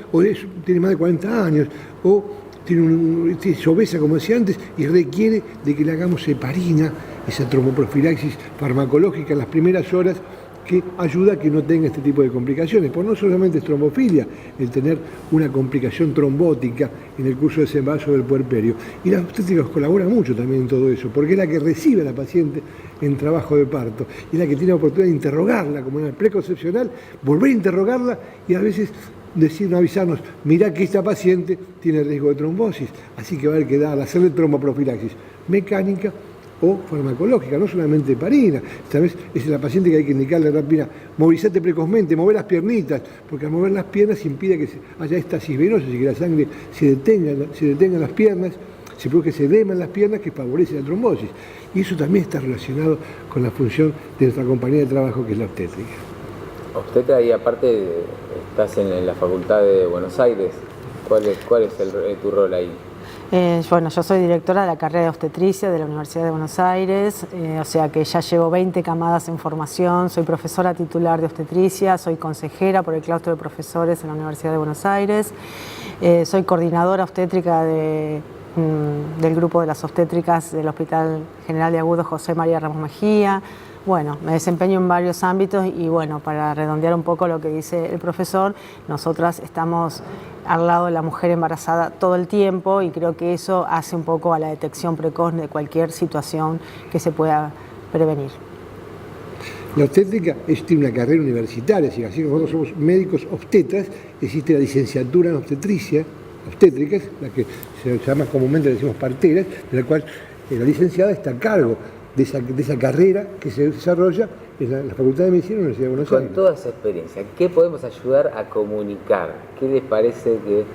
tiene más de 40 años, o es obesa, como decía antes, y requiere de que le hagamos heparina, esa tromboprofilaxis farmacológica en las primeras horas, que ayuda a que no tenga este tipo de complicaciones. Por no solamente es trombofilia, el tener una complicación trombótica en el curso de ese embarazo del puerperio. Y la obstétrica colabora mucho también en todo eso, porque es la que recibe a la paciente en trabajo de parto, y es la que tiene la oportunidad de interrogarla, como en el preconcepcional, volver a interrogarla y a veces avisarnos, mirá que esta paciente tiene riesgo de trombosis, así que va a haber que darle, hacerle tromboprofilaxis mecánica o farmacológica, no solamente heparina. Esta vez es la paciente que hay que indicarle rápida, movilizate precozmente, mover las piernitas, porque al mover las piernas impide que haya estasis venosa y que la sangre se detenga en las piernas, se produce ese edema en las piernas que favorece la trombosis. Y eso también está relacionado con la función de nuestra compañía de trabajo, que es la obstétrica. Obstetra, y aparte estás en la Facultad de Buenos Aires, ¿cuál es tu rol ahí? Bueno, yo soy directora de la carrera de obstetricia de la Universidad de Buenos Aires, o sea que ya llevo 20 camadas en formación, soy profesora titular de obstetricia, soy consejera por el claustro de profesores en la Universidad de Buenos Aires, soy coordinadora obstétrica del grupo de las obstétricas del Hospital General de Agudos José María Ramos Mejía. Bueno, me desempeño en varios ámbitos y bueno, para redondear un poco lo que dice el profesor, nosotras estamos al lado de la mujer embarazada todo el tiempo y creo que eso hace un poco a la detección precoz de cualquier situación que se pueda prevenir. La obstétrica tiene una carrera universitaria, así que nosotros somos médicos obstetras, existe la licenciatura en obstetricia, obstétricas, la que se llama comúnmente, le decimos parteras, de la cual la licenciada está a cargo de esa carrera que se desarrolla en la Facultad de Medicina de la Universidad de Buenos Aires. Con toda esa experiencia, ¿qué podemos ayudar a comunicar? ¿Qué les parece que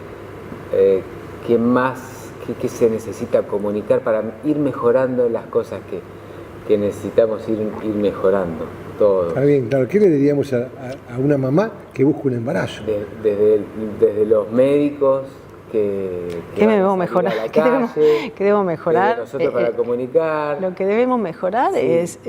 se necesita comunicar para ir mejorando las cosas que necesitamos ir mejorando todos? Está bien, claro. ¿Qué le diríamos a una mamá que busca un embarazo? Desde los médicos, ¿Qué debemos mejorar? ¿Qué debemos mejorar? Nosotros para comunicar. Lo que debemos mejorar es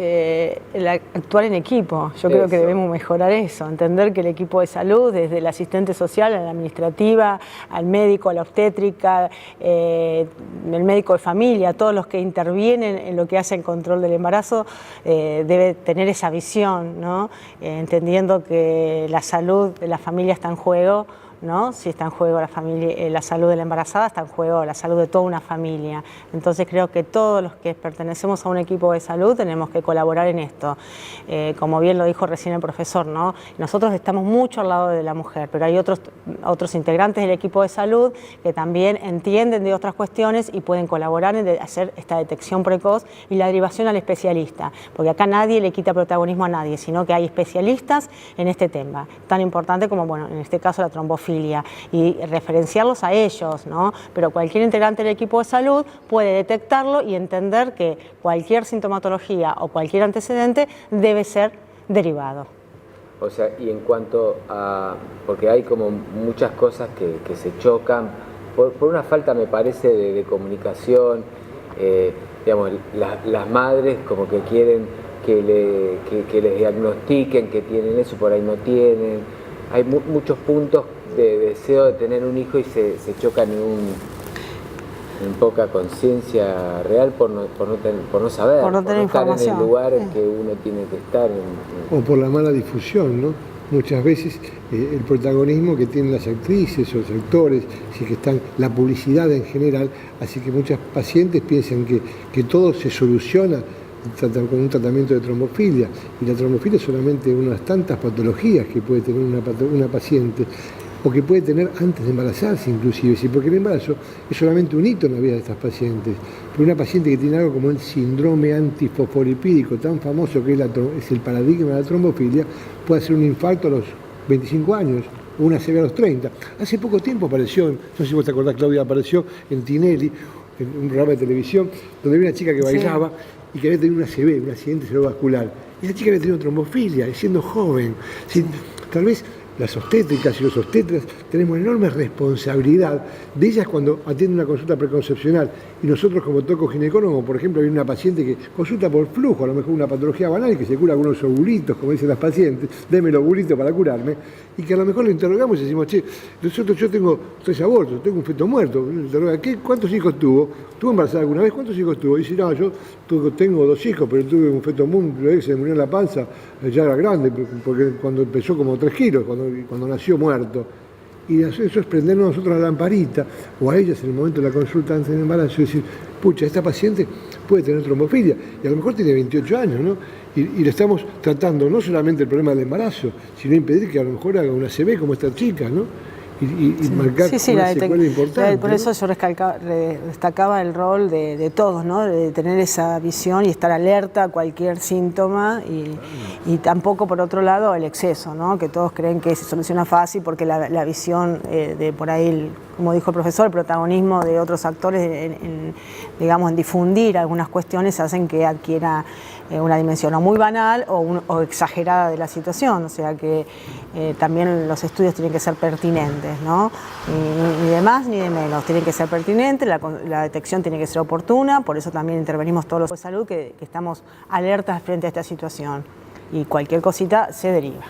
actuar en equipo. Yo creo que debemos mejorar eso, entender que el equipo de salud, desde el asistente social, a la administrativa, al médico, a la obstétrica, el médico de familia, todos los que intervienen en lo que hace el control del embarazo, debe tener esa visión, ¿no? Entendiendo que la salud de la familia está en juego, ¿no? Si está en juego la salud de la embarazada, está en juego la salud de toda una familia. Entonces creo que todos los que pertenecemos a un equipo de salud tenemos que colaborar en esto. Como bien lo dijo recién el profesor, ¿no? Nosotros estamos mucho al lado de la mujer, pero hay otros integrantes del equipo de salud que también entienden de otras cuestiones y pueden colaborar en hacer esta detección precoz y la derivación al especialista, porque acá nadie le quita protagonismo a nadie, sino que hay especialistas en este tema, tan importante como, bueno, en este caso la trombofilia, y referenciarlos a ellos, ¿no? Pero cualquier integrante del equipo de salud puede detectarlo y entender que cualquier sintomatología o cualquier antecedente debe ser derivado. O sea, y en cuanto a... porque hay como muchas cosas que se chocan, por una falta, me parece, de comunicación, digamos, las madres como que quieren que les diagnostiquen que tienen eso, por ahí no tienen. Hay muchos puntos de deseo de tener un hijo y se chocan en poca conciencia real por no saber, por no estar en el lugar en que uno tiene que estar. O por la mala difusión, ¿no? Muchas veces el protagonismo que tienen las actrices o los actores, así que están la publicidad en general, así que muchas pacientes piensan que todo se soluciona con un tratamiento de trombofilia, y la trombofilia es solamente una de las tantas patologías que puede tener una paciente, o que puede tener antes de embarazarse inclusive, ¿sí? Porque el embarazo es solamente un hito en la vida de estas pacientes. Pero una paciente que tiene algo como el síndrome antifosfolipídico tan famoso que es el paradigma de la trombofilia, puede hacer un infarto a los 25 años, o una ACV a los 30. Hace poco tiempo apareció, no sé si vos te acordás, Claudia, apareció en Tinelli, en un programa de televisión, donde había una chica que bailaba y que había tenido una ACV, un accidente cerebrovascular. Y esa chica había tenido trombofilia, siendo joven. ¿Sí? Tal vez las obstétricas y los obstetras tenemos enorme responsabilidad de ellas cuando atienden una consulta preconcepcional. Y nosotros como tocoginecólogo, por ejemplo, hay una paciente que consulta por flujo, a lo mejor una patología banal y que se cura con unos ovulitos, como dicen las pacientes, déme el ovulito para curarme, y que a lo mejor le interrogamos y decimos, che, yo tengo 3 abortos, tengo un feto muerto. ¿Cuántos hijos tuvo? ¿Tuvo embarazada alguna vez? ¿Cuántos hijos tuvo? Y dice, no, yo tengo 2 hijos, pero tuve un feto que se me murió en la panza, ya era grande, porque cuando empezó como 3 kilos, cuando nació muerto. Y eso es prendernos nosotros la lamparita, o a ellas en el momento de la consulta antes del embarazo, y decir, pucha, esta paciente puede tener trombofilia, y a lo mejor tiene 28 años, ¿no? Y le estamos tratando no solamente el problema del embarazo, sino impedir que a lo mejor haga una ACV como esta chica, ¿no? Y marcar una secuela importante. Por eso yo destacaba el rol de todos, ¿no? De tener esa visión y estar alerta a cualquier síntoma y tampoco, por otro lado, el exceso, ¿no? Que todos creen que se soluciona fácil porque la visión de por ahí, como dijo el profesor, el protagonismo de otros actores en difundir algunas cuestiones hacen que adquiera una dimensión o muy banal o exagerada de la situación, o sea que también los estudios tienen que ser pertinentes, ¿no? Ni de más ni de menos, tienen que ser pertinentes, la detección tiene que ser oportuna, por eso también intervenimos todos los de salud que estamos alertas frente a esta situación y cualquier cosita se deriva.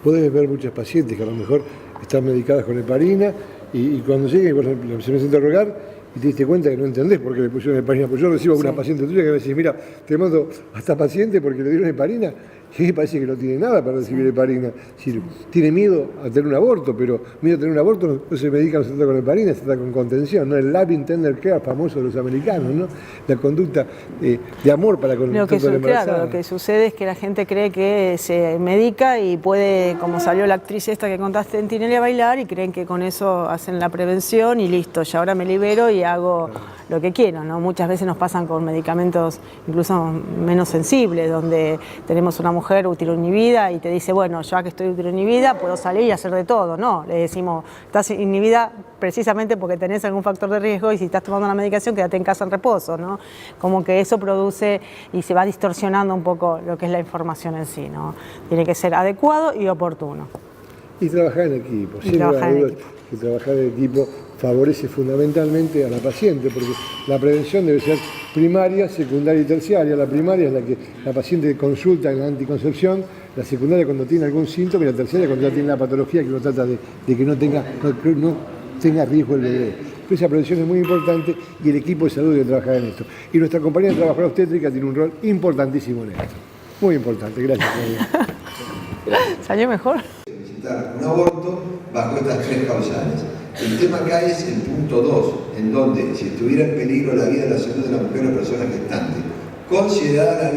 Podés ver muchas pacientes que a lo mejor están medicadas con heparina y cuando lleguen se me siente a rogar y te diste cuenta que no entendés por qué le pusieron heparina. Pues yo recibo a una paciente tuya que me dice, mira, te mando a esta paciente porque le dieron heparina y parece que no tiene nada para recibir heparina. Si tiene miedo a tener un aborto, pero miedo a tener un aborto no se medica, no se trata con heparina, se trata con contención, ¿no? El Loving Tender Care famoso de los americanos, ¿no? La conducta de amor para con el embarazo. Claro, lo que sucede es que la gente cree que se medica y puede, como salió la actriz esta que contaste en Tinelli, a bailar y creen que con eso hacen la prevención y listo, ya ahora me libero y hago lo que quiero, ¿no? Muchas veces nos pasan con medicamentos incluso menos sensibles, donde tenemos una mujer útero inhibida y te dice, bueno, ya que estoy útero inhibida, puedo salir y hacer de todo. No, le decimos, estás inhibida precisamente porque tenés algún factor de riesgo y si estás tomando la medicación, quédate en casa en reposo, ¿no? Como que eso produce y se va distorsionando un poco lo que es la información en sí, ¿no? Tiene que ser adecuado y oportuno. Y trabajar en equipo, sin lugar a dudas que trabajar en equipo favorece fundamentalmente a la paciente, porque la prevención debe ser primaria, secundaria y terciaria. La primaria es la que la paciente consulta en la anticoncepción, la secundaria cuando tiene algún síntoma y la terciaria cuando ya tiene la patología que uno trata de que no tenga riesgo el bebé. Pero esa prevención es muy importante y el equipo de salud debe trabajar en esto. Y nuestra compañía de trabajadora obstétrica tiene un rol importantísimo en esto. Muy importante, gracias. ¿Salió mejor? Solicitar un aborto bajo estas 3 causales. El tema acá es el punto 2, en donde si estuviera en peligro la vida y la salud de la mujer o persona gestante, considerada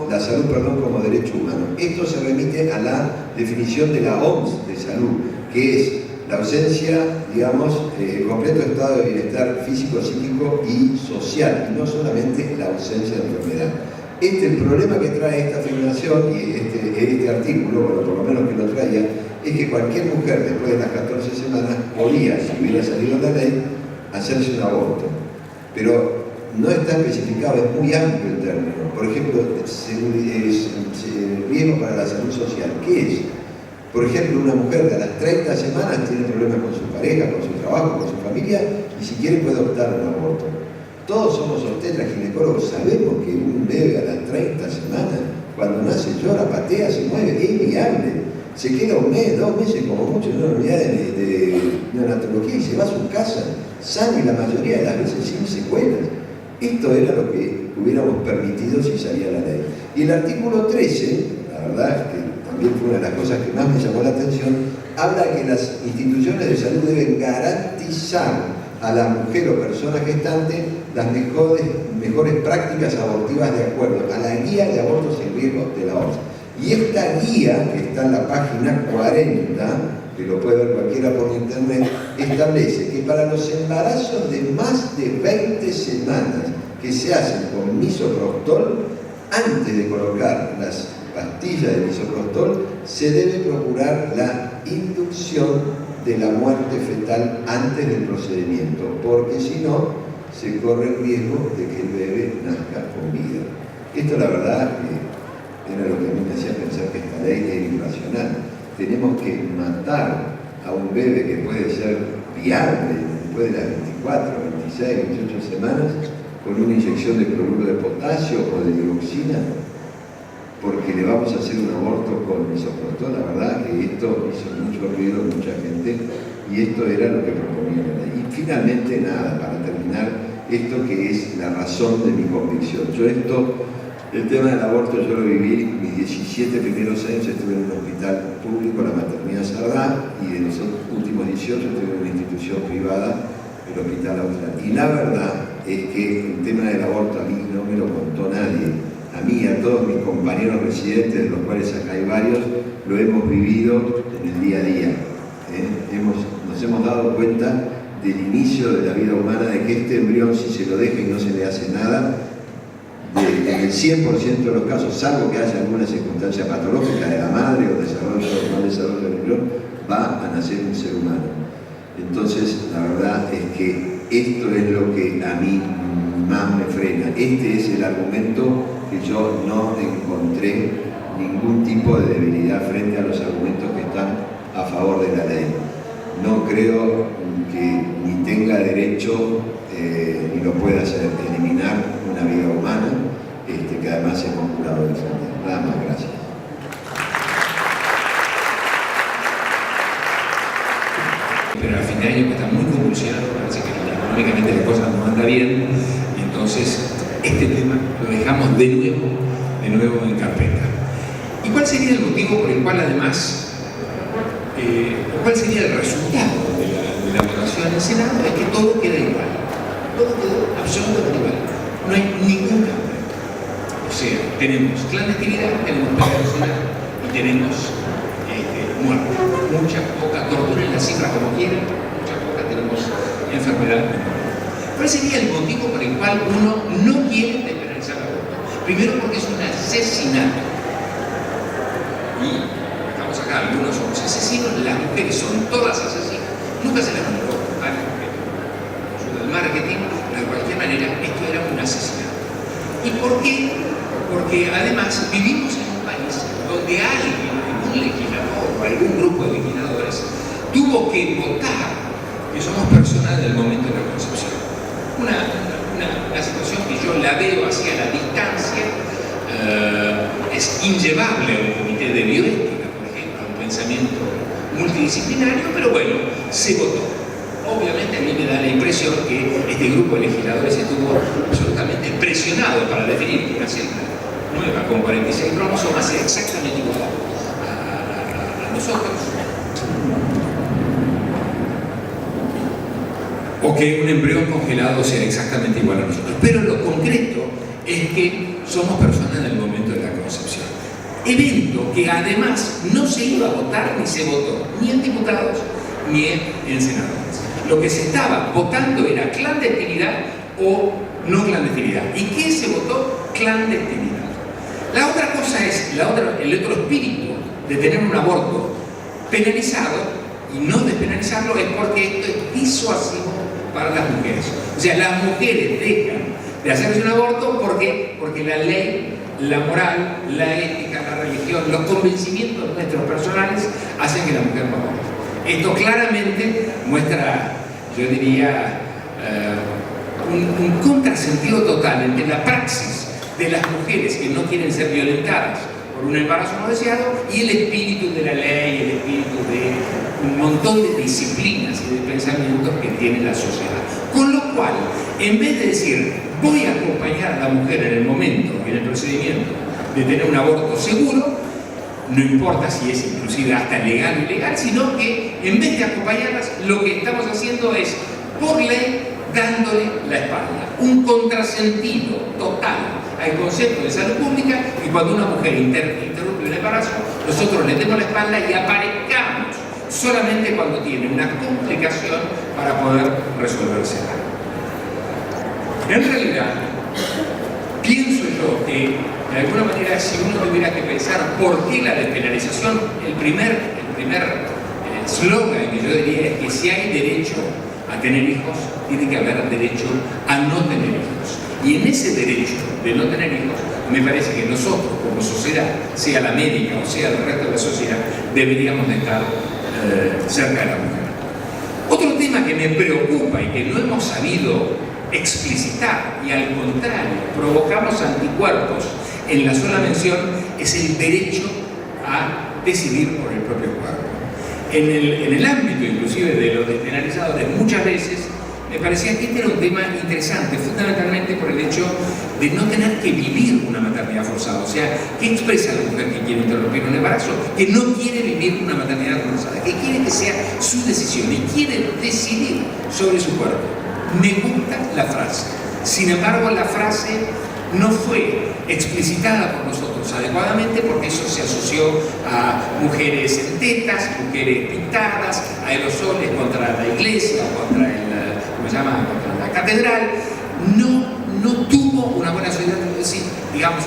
la salud como derecho humano. Esto se remite a la definición de la OMS de salud, que es la ausencia, el completo estado de bienestar físico, psíquico y social, y no solamente la ausencia de enfermedad. El problema que trae esta afirmación y este artículo, bueno, por lo menos que lo traía, es que cualquier mujer después de las 14 semanas podía, si hubiera salido la ley, hacerse un aborto. Pero no está especificado, es muy amplio el término. Por ejemplo, riesgo para la salud social. ¿Qué es? Por ejemplo, una mujer de a las 30 semanas tiene problemas con su pareja, con su trabajo, con su familia, y si quiere puede optar a un aborto. Todos somos obstetras, ginecólogos, sabemos que un bebé a las 30 semanas, cuando nace llora, patea, se mueve, es viable. Se queda 1 mes, 2 meses como mucho en una unidad de neonatología y se va a su casa, sano y la mayoría de las veces sin secuelas. Esto era lo que hubiéramos permitido si salía la ley. Y el artículo 13, la verdad es que también fue una de las cosas que más me llamó la atención, habla que las instituciones de salud deben garantizar a la mujer o persona gestante las mejores prácticas abortivas de acuerdo a la guía de abortos en riesgo de la OMS. Y esta guía, que está en la página 40, que lo puede ver cualquiera por internet, establece que para los embarazos de más de 20 semanas que se hacen con misoprostol, antes de colocar las pastillas de misoprostol, se debe procurar la inducción de la muerte fetal antes del procedimiento, porque si no, se corre el riesgo de que el bebé nazca con vida. Esto, la verdad, era lo que a mí me hacía pensar que esta ley era irracional. Tenemos que matar a un bebé que puede ser viable después de las 24, 26, 28 semanas con una inyección de cloruro de potasio o de dioxina, porque le vamos a hacer un aborto con misoprostol. La verdad que esto hizo mucho ruido en mucha gente y esto era lo que proponía la ley. Y finalmente, nada, para terminar, esto que es la razón de mi convicción. El tema del aborto yo lo viví, mis 17 primeros años estuve en un hospital público, la Maternidad Sardá, y en los últimos 18 estuve en una institución privada, el Hospital Austral. Y la verdad es que el tema del aborto a mí no me lo contó nadie. A mí y a todos mis compañeros residentes, de los cuales acá hay varios, lo hemos vivido en el día a día. Nos hemos dado cuenta del inicio de la vida humana, de que este embrión, si se lo deja y no se le hace nada, en el 100% de los casos, salvo que haya alguna circunstancia patológica de la madre o mal desarrollo del embrión, va a nacer un ser humano. Entonces, la verdad es que esto es lo que a mí más me frena. Este es el argumento que yo no encontré ningún tipo de debilidad frente a los argumentos que están a favor de la ley. No creo que ni tenga derecho ni lo pueda hacer, eliminar una vida humana, que además hemos jurado defender. Nada más, gracias. Pero al fin de año está muy convulsionado, parece que económicamente la cosa no anda bien, y entonces este tema lo dejamos de nuevo en carpeta. ¿Y cuál sería el motivo por el cual además, cuál sería el resultado de la votación en el Senado? Es que todo queda igual, todo quedó absolutamente igual, no hay ningún cambio. O sea, tenemos clandestinidad, tenemos precariedad y tenemos muerte, mucha, poca, torturen las cifras como quieran, mucha, poca, tenemos enfermedad. ¿Cuál sería el motivo por el cual uno no quiere despenalizar el aborto? Primero porque es un asesinato. Y estamos acá, algunos somos asesinos, las mujeres son todas asesinas, nunca se las nombró a las mujeres. Ayuda del marketing, de cualquier manera, esto era un asesinato. ¿Y por qué? Porque además vivimos en un país donde alguien, algún legislador o algún grupo de legisladores, tuvo que votar que somos personas del momento de la concepción. Una situación que yo la veo hacia la distancia, es inllevable a un comité de bioética, por ejemplo, a un pensamiento multidisciplinario, pero bueno, se votó. Obviamente a mí me da la impresión que este grupo de legisladores estuvo absolutamente presionado para definir que una célula nueva con 46 cromosomas sea exactamente igual a nosotros. O que un embrión congelado sea exactamente igual a nosotros. Pero lo concreto es que somos personas en el momento de la concepción. Evento que además no se iba a votar ni se votó, ni en diputados ni en senadores. Lo que se estaba votando era clandestinidad o no clandestinidad. ¿Y qué se votó? Clandestinidad. La otra cosa es, el otro espíritu de tener un aborto penalizado y no despenalizarlo es porque esto es disuasivo para las mujeres. O sea, las mujeres dejan de hacerse un aborto porque la ley, la moral, la ética, la religión, los convencimientos nuestros personales hacen que la mujer no aborte. Esto claramente muestra, yo diría, un contrasentido total entre la praxis de las mujeres que no quieren ser violentadas por un embarazo no deseado y el espíritu de la ley, el espíritu de un montón de disciplinas y de pensamientos que tiene la sociedad. Con lo cual, en vez de decir voy a acompañar a la mujer en el momento, en el procedimiento de tener un aborto seguro, no importa si es inclusive hasta legal o ilegal, sino que en vez de acompañarlas, lo que estamos haciendo es, por ley, dándole la espalda. Un contrasentido total al concepto de salud pública, y cuando una mujer interrumpe un embarazo, nosotros le demos la espalda y aparezcamos solamente cuando tiene una complicación para poder resolvérsela. En realidad, pienso yo que de alguna manera, si uno tuviera que pensar por qué la despenalización, el primer eslogan que yo diría es que si hay derecho a tener hijos, tiene que haber derecho a no tener hijos. Y en ese derecho de no tener hijos, me parece que nosotros como sociedad, sea la médica o sea el resto de la sociedad, deberíamos de estar cerca de la mujer. Otro tema que me preocupa y que no hemos sabido explicitar y al contrario provocamos anticuerpos en la sola mención es el derecho a decidir por el propio cuerpo. En el ámbito inclusive de los despenalizadores muchas veces me parecía que este era un tema interesante, fundamentalmente por el hecho de no tener que vivir una maternidad forzada. O sea, ¿qué expresa la mujer que quiere interrumpir un embarazo? Que no quiere vivir una maternidad forzada, que quiere que sea su decisión y quiere decidir sobre su cuerpo. Me gusta la frase. Sin embargo, la frase no fue explicitada por nosotros adecuadamente porque eso se asoció a mujeres en tetas, mujeres pintadas, aerosoles contra la iglesia, contra contra la catedral. No tuvo una buena sociedad, digamos,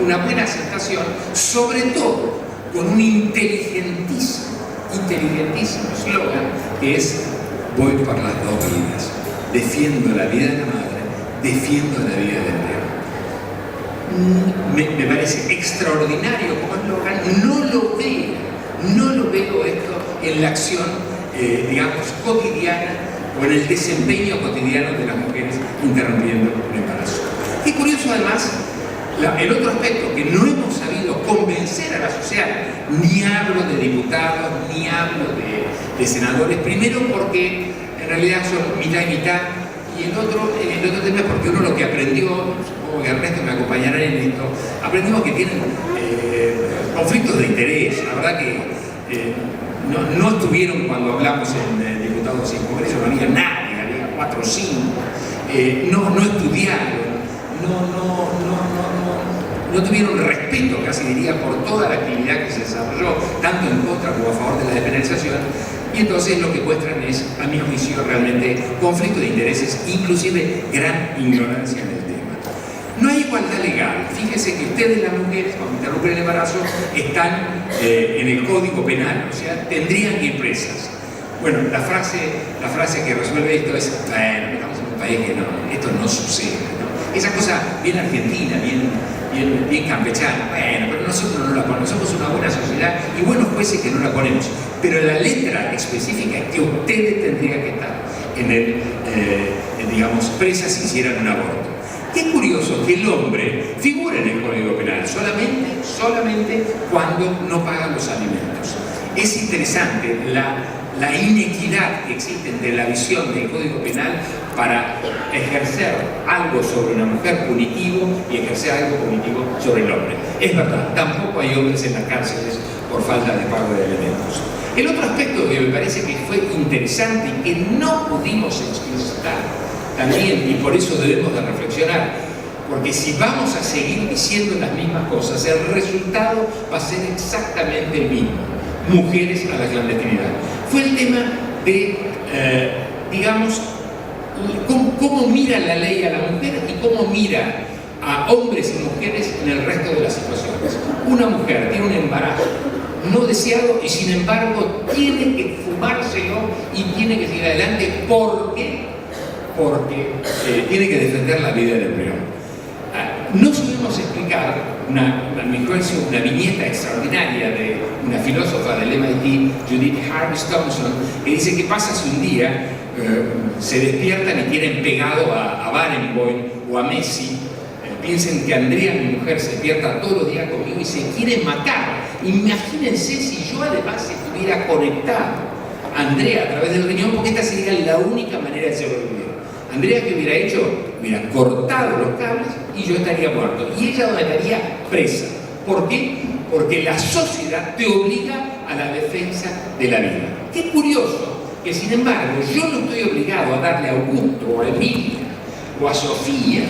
una buena aceptación, sobre todo con un inteligentísimo eslogan que es: voy por las dos vidas, defiendo la vida de la madre, defiendo la vida del bebé. Me parece extraordinario como eslogan. No lo veo esto en la acción, digamos, cotidiana o en el desempeño cotidiano de las mujeres interrumpiendo un embarazo. Y curioso además, el otro aspecto que no hemos sabido convencer a la sociedad, ni hablo de diputados, ni hablo de senadores, primero porque en realidad son mitad y mitad, y el otro tema es porque uno lo que aprendió, supongo que Ernesto me acompañará en esto, aprendimos que tienen conflictos de interés. La verdad que no estuvieron cuando hablamos en diputados y en Congreso, no había nadie, había 4 o 5, no estudiaron, no tuvieron respeto, casi diría, por toda la actividad que se desarrolló, tanto en contra como a favor de la despenalización, y entonces lo que muestran es, a mi juicio, realmente conflicto de intereses, inclusive gran ignorancia del tema. No hay igualdad legal. Fíjense que ustedes, las mujeres, cuando interrumpen el embarazo, están en el Código Penal, o sea, tendrían que ir presas. Bueno, la frase que resuelve esto es: bueno, estamos en un país que esto no sucede, ¿no? Esa cosa bien argentina, bien campechana. Bueno, pero nosotros no la ponemos, somos una buena sociedad y buenos jueces que no la ponemos. Pero la letra específica es que ustedes tendrían que estar digamos, presas si hicieran un aborto. Qué curioso que el hombre figura en el Código Penal solamente cuando no pagan los alimentos. Es interesante la inequidad que existe entre la visión del Código Penal para ejercer algo sobre una mujer punitivo y ejercer algo punitivo sobre el hombre. Es verdad, tampoco hay hombres en las cárceles por falta de pago de alimentos. El otro aspecto que me parece que fue interesante y que no pudimos explicitar también, y por eso debemos de reflexionar, porque si vamos a seguir diciendo las mismas cosas, el resultado va a ser exactamente el mismo: mujeres a la clandestinidad. Fue el tema de, digamos, cómo mira la ley a la mujer y cómo mira a hombres y mujeres en el resto de las situaciones. Una mujer tiene un embarazo no deseado y sin embargo tiene que fumárselo y tiene que seguir adelante. ¿Por qué? Porque tiene que defender la vida del embrión. No sabemos explicar, a mi juicio, una viñeta extraordinaria de una filósofa del MIT, Judith Harris Thompson, que dice: ¿qué pasa si un día se despiertan y tienen pegado a Barenboim o a Messi? Piensen que Andrea, mi mujer, se despierta todos los días conmigo y se quiere matar. Imagínense si yo además estuviera conectado a Andrea a través del riñón, porque esta sería la única manera de sobrevivir. Andrea, ¿qué hubiera hecho? Hubiera cortado los cables y yo estaría muerto. Y ella estaría presa. ¿Por qué? Porque la sociedad te obliga a la defensa de la vida. Qué curioso que, sin embargo, yo no estoy obligado a darle a Augusto, o a Emilia, o a Sofía,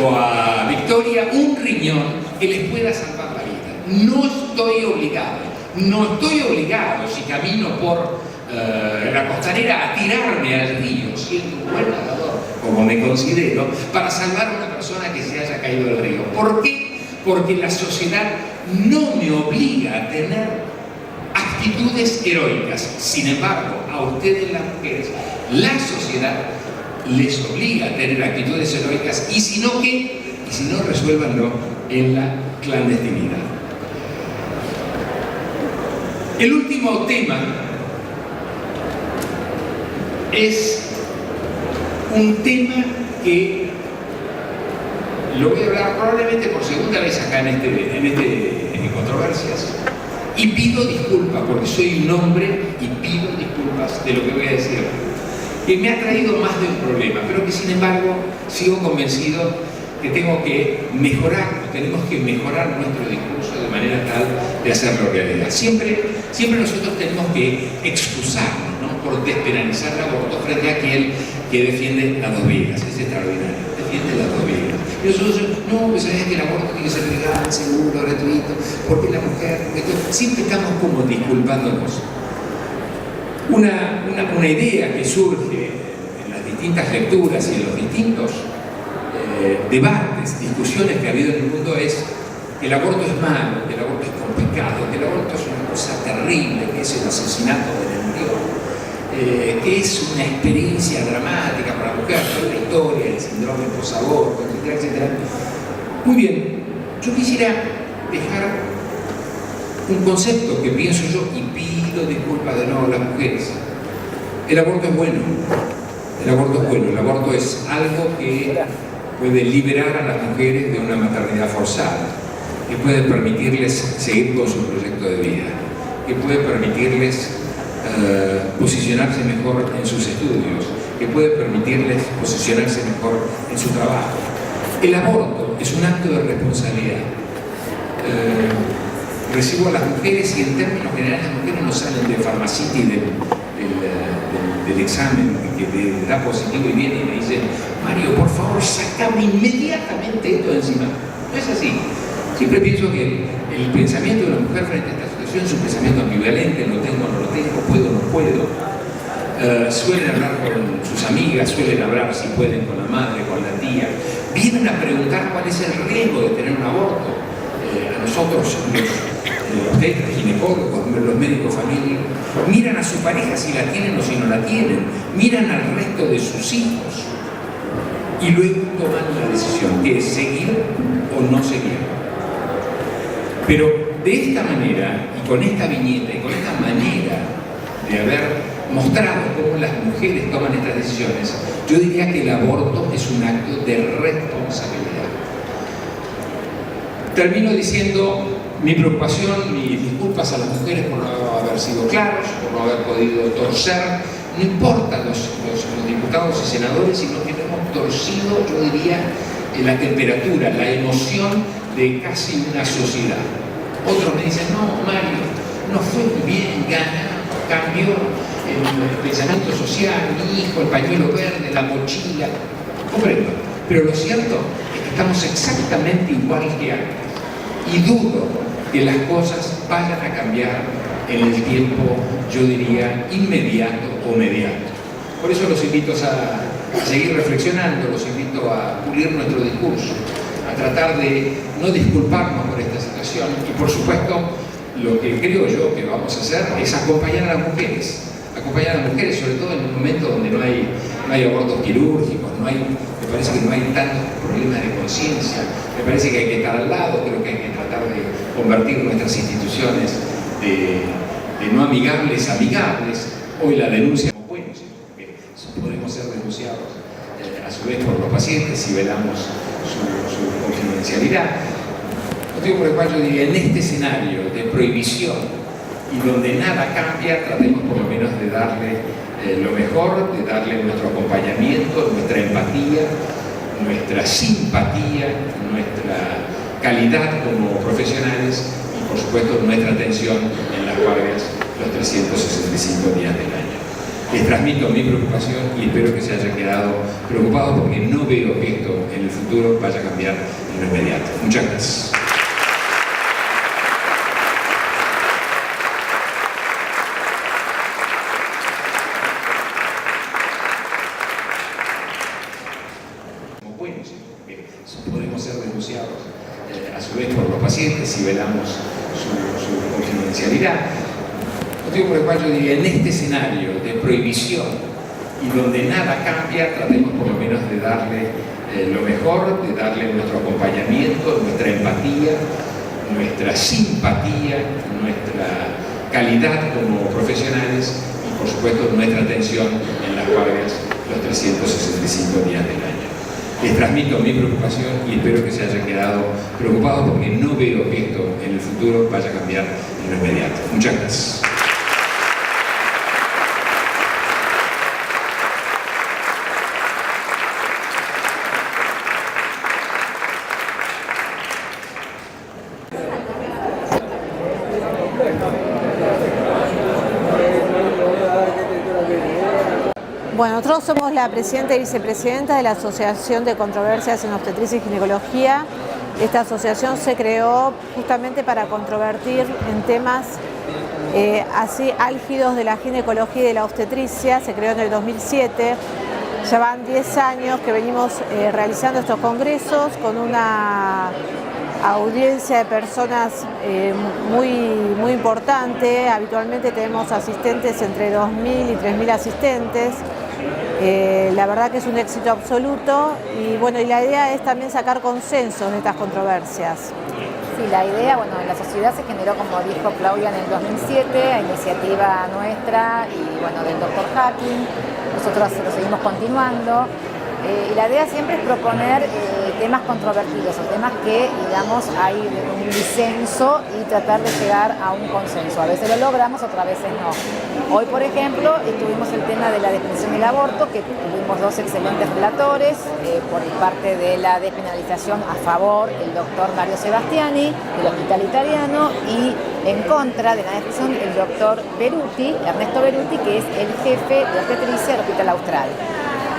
o a Victoria un riñón que les pueda salvar la vida. No estoy obligado. No estoy obligado, si camino por la costanera, a tirarme al río, siendo un buen nadador, como me considero, para salvar a una persona que se haya caído al río. ¿Por qué? Porque la sociedad no me obliga a tener actitudes heroicas. Sin embargo, a ustedes las mujeres, la sociedad les obliga a tener actitudes heroicas, y si no, ¿qué? Y si no, resuélvanlo en la clandestinidad. El último tema es un tema que lo voy a hablar probablemente por segunda vez acá en Controversias, y pido disculpas porque soy un hombre y pido disculpas de lo que voy a decir, que me ha traído más de un problema, pero que sin embargo sigo convencido que tengo que mejorar, tenemos que mejorar nuestro discurso de manera tal de hacerlo realidad. Siempre nosotros tenemos que excusarnos, ¿no?, por despenalizar el aborto frente a aquel que defiende las dos vidas. Es extraordinario, defiende las dos vidas. Y nosotros, no, pues sabes que el aborto tiene que ser legal, seguro, gratuito, porque la mujer, siempre estamos como disculpándonos. Una idea que surge en las distintas lecturas y en los distintos debates, discusiones que ha habido en el mundo es que el aborto es malo, que el aborto es complicado, que el aborto es una cosa terrible, que es el asesinato del embrión, que es una experiencia dramática para la mujer, toda la historia, el síndrome posaborto, etcétera, etcétera. Muy bien, yo quisiera dejar un concepto que pienso yo, y pido disculpas de nuevo a las mujeres. El aborto es bueno, el aborto es bueno, el aborto es algo que puede liberar a las mujeres de una maternidad forzada, que puede permitirles seguir con su proyecto de vida, que puede permitirles posicionarse mejor en sus estudios, que puede permitirles posicionarse mejor en su trabajo. El aborto es un acto de responsabilidad. Recibo a las mujeres, y en términos generales las mujeres no salen de Pharmacity del examen que le da positivo y viene y me dice: Mario, por favor, sacame inmediatamente esto de encima. No es así. Siempre pienso que el pensamiento de la mujer frente a esta situación es un pensamiento ambivalente: lo tengo, no lo tengo, puedo, no puedo. Suelen hablar con sus amigas, suelen hablar, si pueden, con la madre, con la tía. Vienen a preguntar cuál es el riesgo de tener un aborto. A nosotros, los tetras, ginecólogos, los médicos familia, miran a su pareja si la tienen o si no la tienen, miran al resto de sus hijos y luego toman la decisión, que es seguir o no seguir. Pero de esta manera, y con esta viñeta, y con esta manera de haber mostrado cómo las mujeres toman estas decisiones, yo diría que el aborto es un acto de responsabilidad. Termino diciendo mi preocupación, mis disculpas a las mujeres por no haber sido claros, por no haber podido torcer. No importa los diputados y senadores, sino que no hemos torcido, yo diría, la temperatura, la emoción de casi una sociedad. Otros me dicen: no, Mario, no fue muy bien, cambió el pensamiento social, mi hijo, el pañuelo verde, la mochila. Comprendo. Pero lo cierto es que estamos exactamente igual que antes. Y dudo que las cosas vayan a cambiar en el tiempo, yo diría, inmediato o mediato. Por eso los invito a seguir reflexionando, los invito a pulir nuestro discurso, a tratar de no disculparnos por esta situación, y por supuesto lo que creo yo que vamos a hacer es acompañar a las mujeres, sobre todo en un momento donde no hay abortos quirúrgicos, me parece que no hay tantos problemas de conciencia, me parece que hay que estar al lado, creo que hay que tratar de convertir nuestras instituciones de no amigables a amigables. Hoy la denuncia como buenos, porque podemos ser denunciados a su vez por los pacientes si velamos su confidencialidad. Motivo por el cual yo diría, en este escenario de prohibición y donde nada cambia, tratemos por lo menos de darle lo mejor, de darle nuestro acompañamiento, nuestra empatía, nuestra simpatía, nuestra calidad como profesionales y por supuesto nuestra atención en las guardias los 365 días del año. Les transmito mi preocupación y espero que se haya quedado preocupado, porque no veo que esto en el futuro vaya a cambiar en lo inmediato. Muchas gracias. buenos. Podemos ser denunciados a su vez por los pacientes si velamos su confidencialidad. Motivo por el cual yo diría, en este escenario de prohibición y donde nada cambia, tratemos por lo menos de darle lo mejor, de darle nuestro acompañamiento, nuestra empatía, nuestra simpatía, nuestra calidad como profesionales y por supuesto nuestra atención en las guardias los 365 días del año. Les transmito mi preocupación y espero que se hayan quedado preocupados porque no veo que esto en el futuro vaya a cambiar en lo inmediato. Muchas gracias. Bueno, nosotros somos la presidenta y vicepresidenta de la Asociación de Controversias en Obstetricia y Ginecología. Esta asociación se creó justamente para controvertir en temas así álgidos de la ginecología y de la obstetricia. Se creó en el 2007. Ya van 10 años que venimos realizando estos congresos con una audiencia de personas muy importante. Habitualmente tenemos asistentes entre 2.000 y 3.000 asistentes. La verdad que es un éxito absoluto y bueno, y la idea es también sacar consensos de estas controversias. Sí, la idea, bueno, en la sociedad se generó, como dijo Claudia, en el 2007, a iniciativa nuestra y bueno, del doctor Hacking. Nosotros lo seguimos continuando. Y la idea siempre es proponer temas controvertidos, o temas que, digamos, hay un disenso y tratar de llegar a un consenso. A veces lo logramos, otras veces no. Hoy, por ejemplo, tuvimos el tema de la definición del aborto, que tuvimos dos excelentes relatores, por parte de la despenalización a favor el doctor Mario Sebastiani, del Hospital Italiano, y en contra de la definición el doctor Beruti, Ernesto Beruti, que es el jefe de obstetricia del Hospital Austral.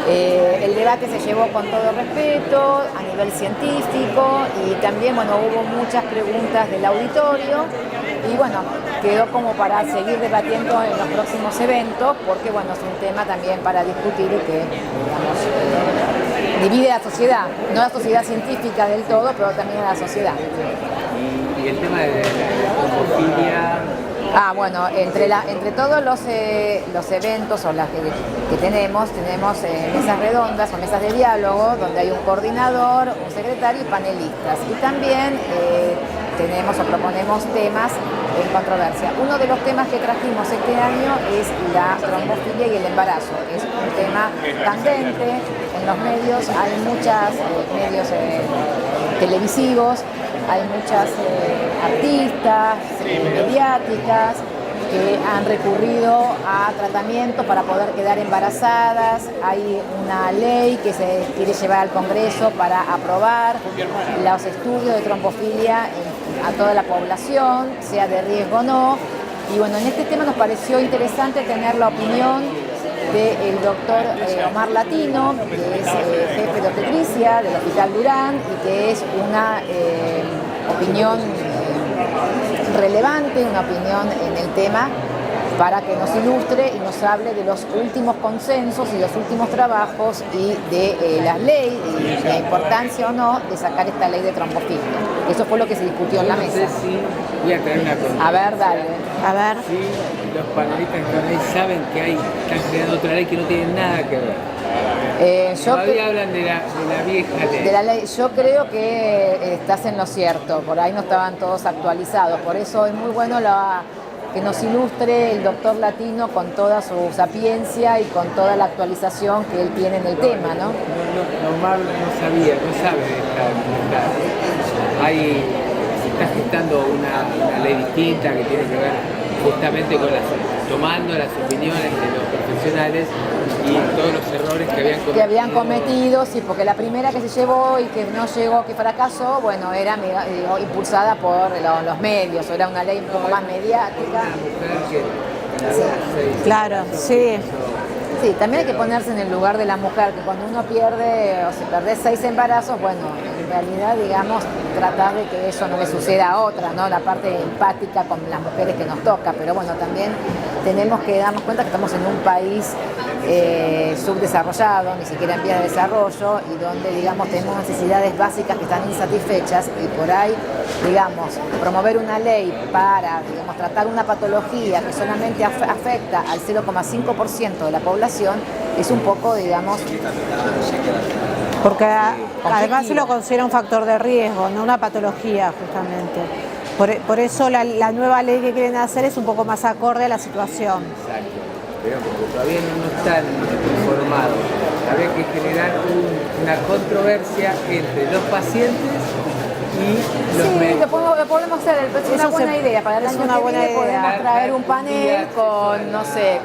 El debate se llevó con todo respeto, a nivel científico, y también, bueno, hubo muchas preguntas del auditorio, y bueno, quedó como para seguir debatiendo en los próximos eventos, porque bueno, es un tema también para discutir y que, digamos, divide la sociedad, no la sociedad científica del todo, pero también a la sociedad. Y el tema de la homofilia. Bueno, entre todos los eventos o las que tenemos mesas redondas o mesas de diálogo donde hay un coordinador, un secretario y panelistas. Y también tenemos o proponemos temas en controversia. Uno de los temas que trajimos este año es la trombofilia y el embarazo. Es un tema candente en los medios, hay muchos medios televisivos, hay muchas artistas, mediáticas, que han recurrido a tratamiento para poder quedar embarazadas. Hay una ley que se quiere llevar al Congreso para aprobar los estudios de trombofilia a toda la población, sea de riesgo o no. Y bueno, en este tema nos pareció interesante tener la opinión del doctor Omar Latino, que es jefe de obstetricia del Hospital Durán y que es una opinión relevante, una opinión en el tema, para que nos ilustre y nos hable de los últimos consensos y los últimos trabajos y de las leyes y la importancia o no de sacar esta ley de trombofilia. Eso fue lo que se discutió en la mesa. Voy a traer una pregunta. A ver, dale. A ver. Sí, los panelistas que están ahí saben que están creando otra ley que no tiene nada que ver. Todavía hablan de la vieja ley. De la ley. Yo creo que estás en lo cierto, por ahí no estaban todos actualizados, por eso es muy bueno que nos ilustre el doctor Latino con toda su sapiencia y con toda la actualización que él tiene en el tema, ¿no? Omar no sabe de esta. Se está gestando una ley distinta que tiene que ver justamente con tomando las opiniones de los profesionales y todos los errores que habían cometido. Sí, porque la primera que se llevó y que no llegó, que fracasó, bueno, era impulsada por los medios, era una ley un poco más mediática. Sí. Claro, sí. Sí, también hay que ponerse en el lugar de la mujer, que cuando uno pierde, o se pierde 6 embarazos, bueno, en realidad, digamos, tratar de que eso no le suceda a otra, ¿no? La parte empática con las mujeres que nos toca, pero bueno, también tenemos que darnos cuenta que estamos en un país subdesarrollado, ni siquiera en vías de desarrollo, y donde, digamos, tenemos necesidades básicas que están insatisfechas, y por ahí, digamos, promover una ley para, digamos, tratar una patología que solamente afecta al 0,5% de la población es un poco, digamos, porque además se lo considera un factor de riesgo, no una patología justamente. Por eso la nueva ley que quieren hacer es un poco más acorde a la situación. Exacto, pero como todavía no están informados, habría que generar una controversia entre los pacientes y los médicos. Lo podemos hacer, es una buena idea. Para el año que viene podemos traer un panel con, no sé,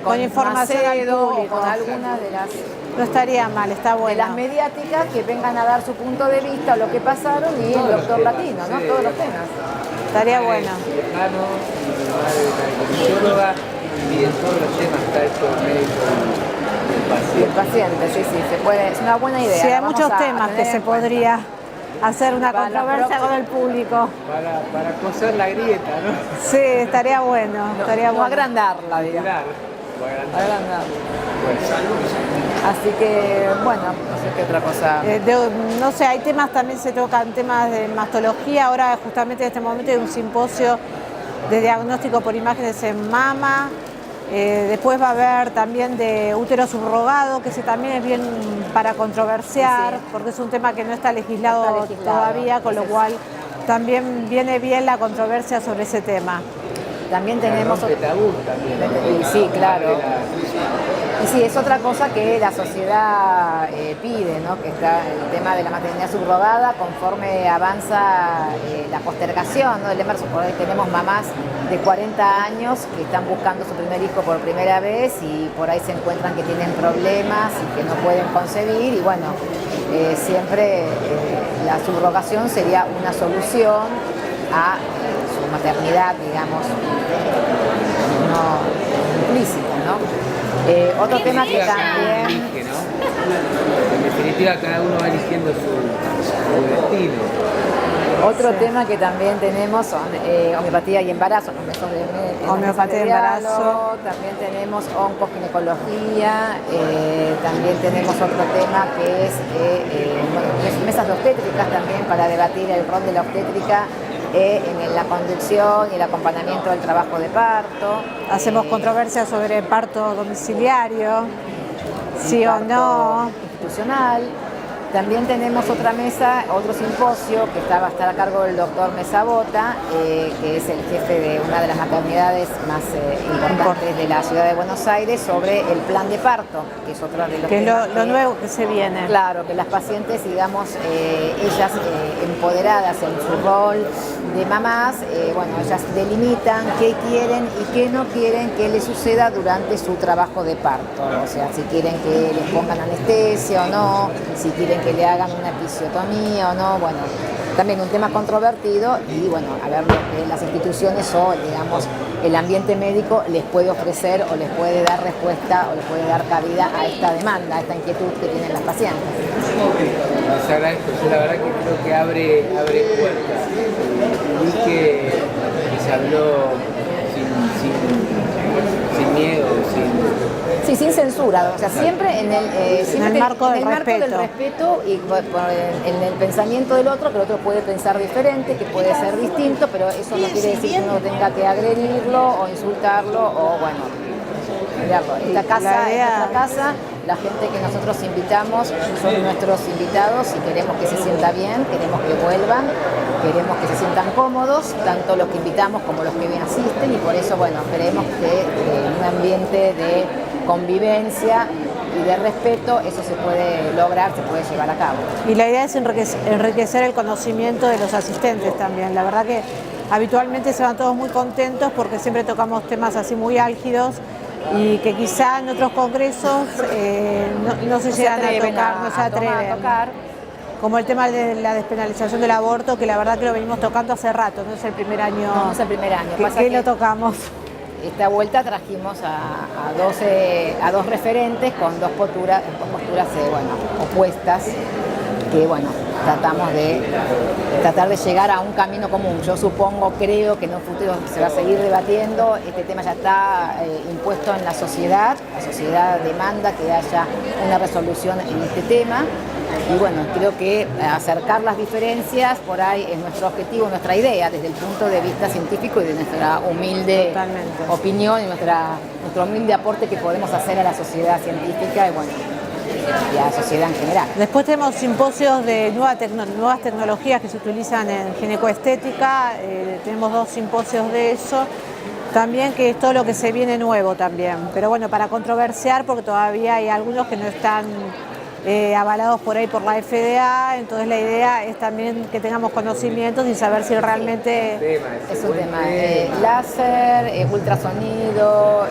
con información al Macedo, público, con algunas de las... No estaría mal, está bueno. De las mediáticas que vengan a dar su punto de vista, lo que pasaron, y el doctor Latino, ¿no? Todos los temas. Estaría bueno. Y en todos los temas está hecho el médico y el paciente, sí, se puede, es una buena idea. Sí, hay muchos temas que se podría hacer una controversia con el público. Para coser la grieta, ¿no? Sí, estaría bueno. Estaría bueno. Agrandarla, digamos. Agrandarla. Así que, bueno, no sé qué otra cosa. No sé, hay temas, también se tocan temas de mastología. Ahora, justamente en este momento, hay un simposio de diagnóstico por imágenes en mama. Después va a haber también de útero subrogado, que ese también es bien para controversiar, sí, porque es un tema que no está legislado todavía, con lo cual también viene bien la controversia sobre ese tema. También tenemos... tabú también. Sí, claro. Y sí, es otra cosa que la sociedad pide, ¿no? Que está el tema de la maternidad subrogada, conforme avanza la postergación, ¿no? Del embarazo. Por ahí tenemos mamás de 40 años que están buscando su primer hijo por primera vez y por ahí se encuentran que tienen problemas y que no pueden concebir, y bueno, siempre la subrogación sería una solución a su maternidad, digamos, no implícita, ¿no? Otro tema que también... En definitiva, cada uno va eligiendo su destino. Otro tema que también tenemos son homeopatía y embarazo, homeopatía y embarazo. También tenemos oncoginecología, también tenemos otro tema que es mesas de obstétricas también, para debatir el rol de la obstétrica en la conducción y el acompañamiento del trabajo de parto. Hacemos controversia sobre parto domiciliario, sí o no. Institucional. También tenemos otra mesa, otro simposio que va a estar a cargo del doctor Mesabota, que es el jefe de una de las maternidades más importantes de la ciudad de Buenos Aires, sobre el plan de parto, que es otro de los que es lo nuevo que se viene. Claro, que las pacientes, digamos, ellas empoderadas en su rol de mamás, bueno, ellas delimitan qué quieren y qué no quieren que les suceda durante su trabajo de parto. O sea, si quieren que les pongan anestesia o no, si quieren que le hagan una episiotomía o no, bueno, también un tema controvertido, y bueno, a ver lo que las instituciones o, digamos, el ambiente médico les puede ofrecer o les puede dar respuesta o les puede dar cabida a esta demanda, a esta inquietud que tienen las pacientes. Les agradezco, yo la verdad que creo que abre puertas. Y que se habló sin miedo, Sí, sin censura, o sea, siempre en el marco del respeto y en el pensamiento del otro, que el otro puede pensar diferente, que puede ser distinto, pero eso no quiere decir que uno tenga que agredirlo o insultarlo o, bueno, esta casa es nuestra casa, la gente que nosotros invitamos son nuestros invitados y queremos que se sienta bien, queremos que vuelvan, queremos que se sientan cómodos, tanto los que invitamos como los que asisten, y por eso, bueno, creemos que en un ambiente de convivencia y de respeto eso se puede lograr, se puede llevar a cabo. Y la idea es enriquecer el conocimiento de los asistentes también. La verdad que habitualmente se van todos muy contentos porque siempre tocamos temas así muy álgidos y que quizá en otros congresos no se llegan a tocar, no se atreven a tocar. Como el tema de la despenalización del aborto, que la verdad que lo venimos tocando hace rato, no es el primer año. No es el primer año. Que lo tocamos. Esta vuelta trajimos a dos referentes con dos posturas bueno, opuestas, que bueno, tratamos de tratar de llegar a un camino común. Yo supongo, creo que en un futuro se va a seguir debatiendo, este tema ya está impuesto en la sociedad demanda que haya una resolución en este tema. Y bueno, creo que acercar las diferencias por ahí es nuestro objetivo, nuestra idea, desde el punto de vista científico y de nuestra humilde opinión y nuestro humilde aporte que podemos hacer a la sociedad científica y bueno, y a la sociedad en general. Después tenemos simposios de nuevas tecnologías que se utilizan en ginecoestética, tenemos 2 simposios de eso. También que es todo lo que se viene nuevo también, pero bueno, para controversiar porque todavía hay algunos que no están avalados por ahí por la FDA, entonces la idea es también que tengamos conocimientos y saber si realmente es un tema. Láser, ultrasonido,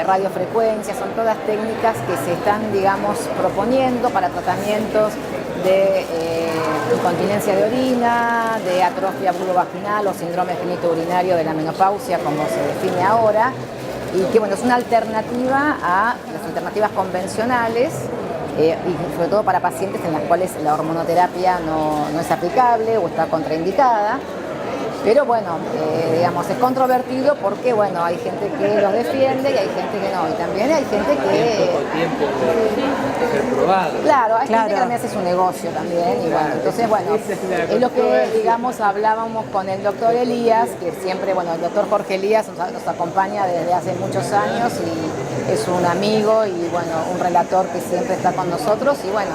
radiofrecuencia, son todas técnicas que se están, digamos, proponiendo para tratamientos de incontinencia de orina, de atrofia vulvovaginal o síndrome genitourinario de la menopausia, como se define ahora, y que bueno, es una alternativa a las alternativas convencionales, y sobre todo para pacientes en las cuales la hormonoterapia no es aplicable o está contraindicada. Pero bueno, digamos, es controvertido porque bueno, hay gente que los defiende y hay gente que no. Y también hay gente que... tiempo de ser probado. Claro, hay gente que también hace su negocio también. Y bueno, entonces bueno, es lo que digamos hablábamos con el doctor Elías, que siempre, bueno, el doctor Jorge Elías nos acompaña desde hace muchos años y es un amigo y bueno, un relator que siempre está con nosotros y bueno,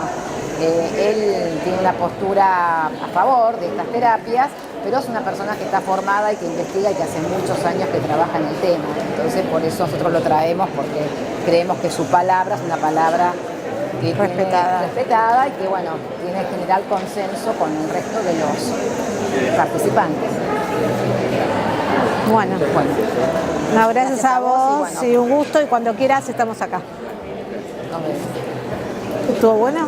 él tiene una postura a favor de estas terapias, pero es una persona que está formada y que investiga y que hace muchos años que trabaja en el tema. Entonces por eso nosotros lo traemos porque creemos que su palabra es una palabra que respetada y que bueno, tiene general consenso con el resto de los participantes. Bueno, no, gracias a vos y un gusto y cuando quieras estamos acá. ¿Estuvo bueno?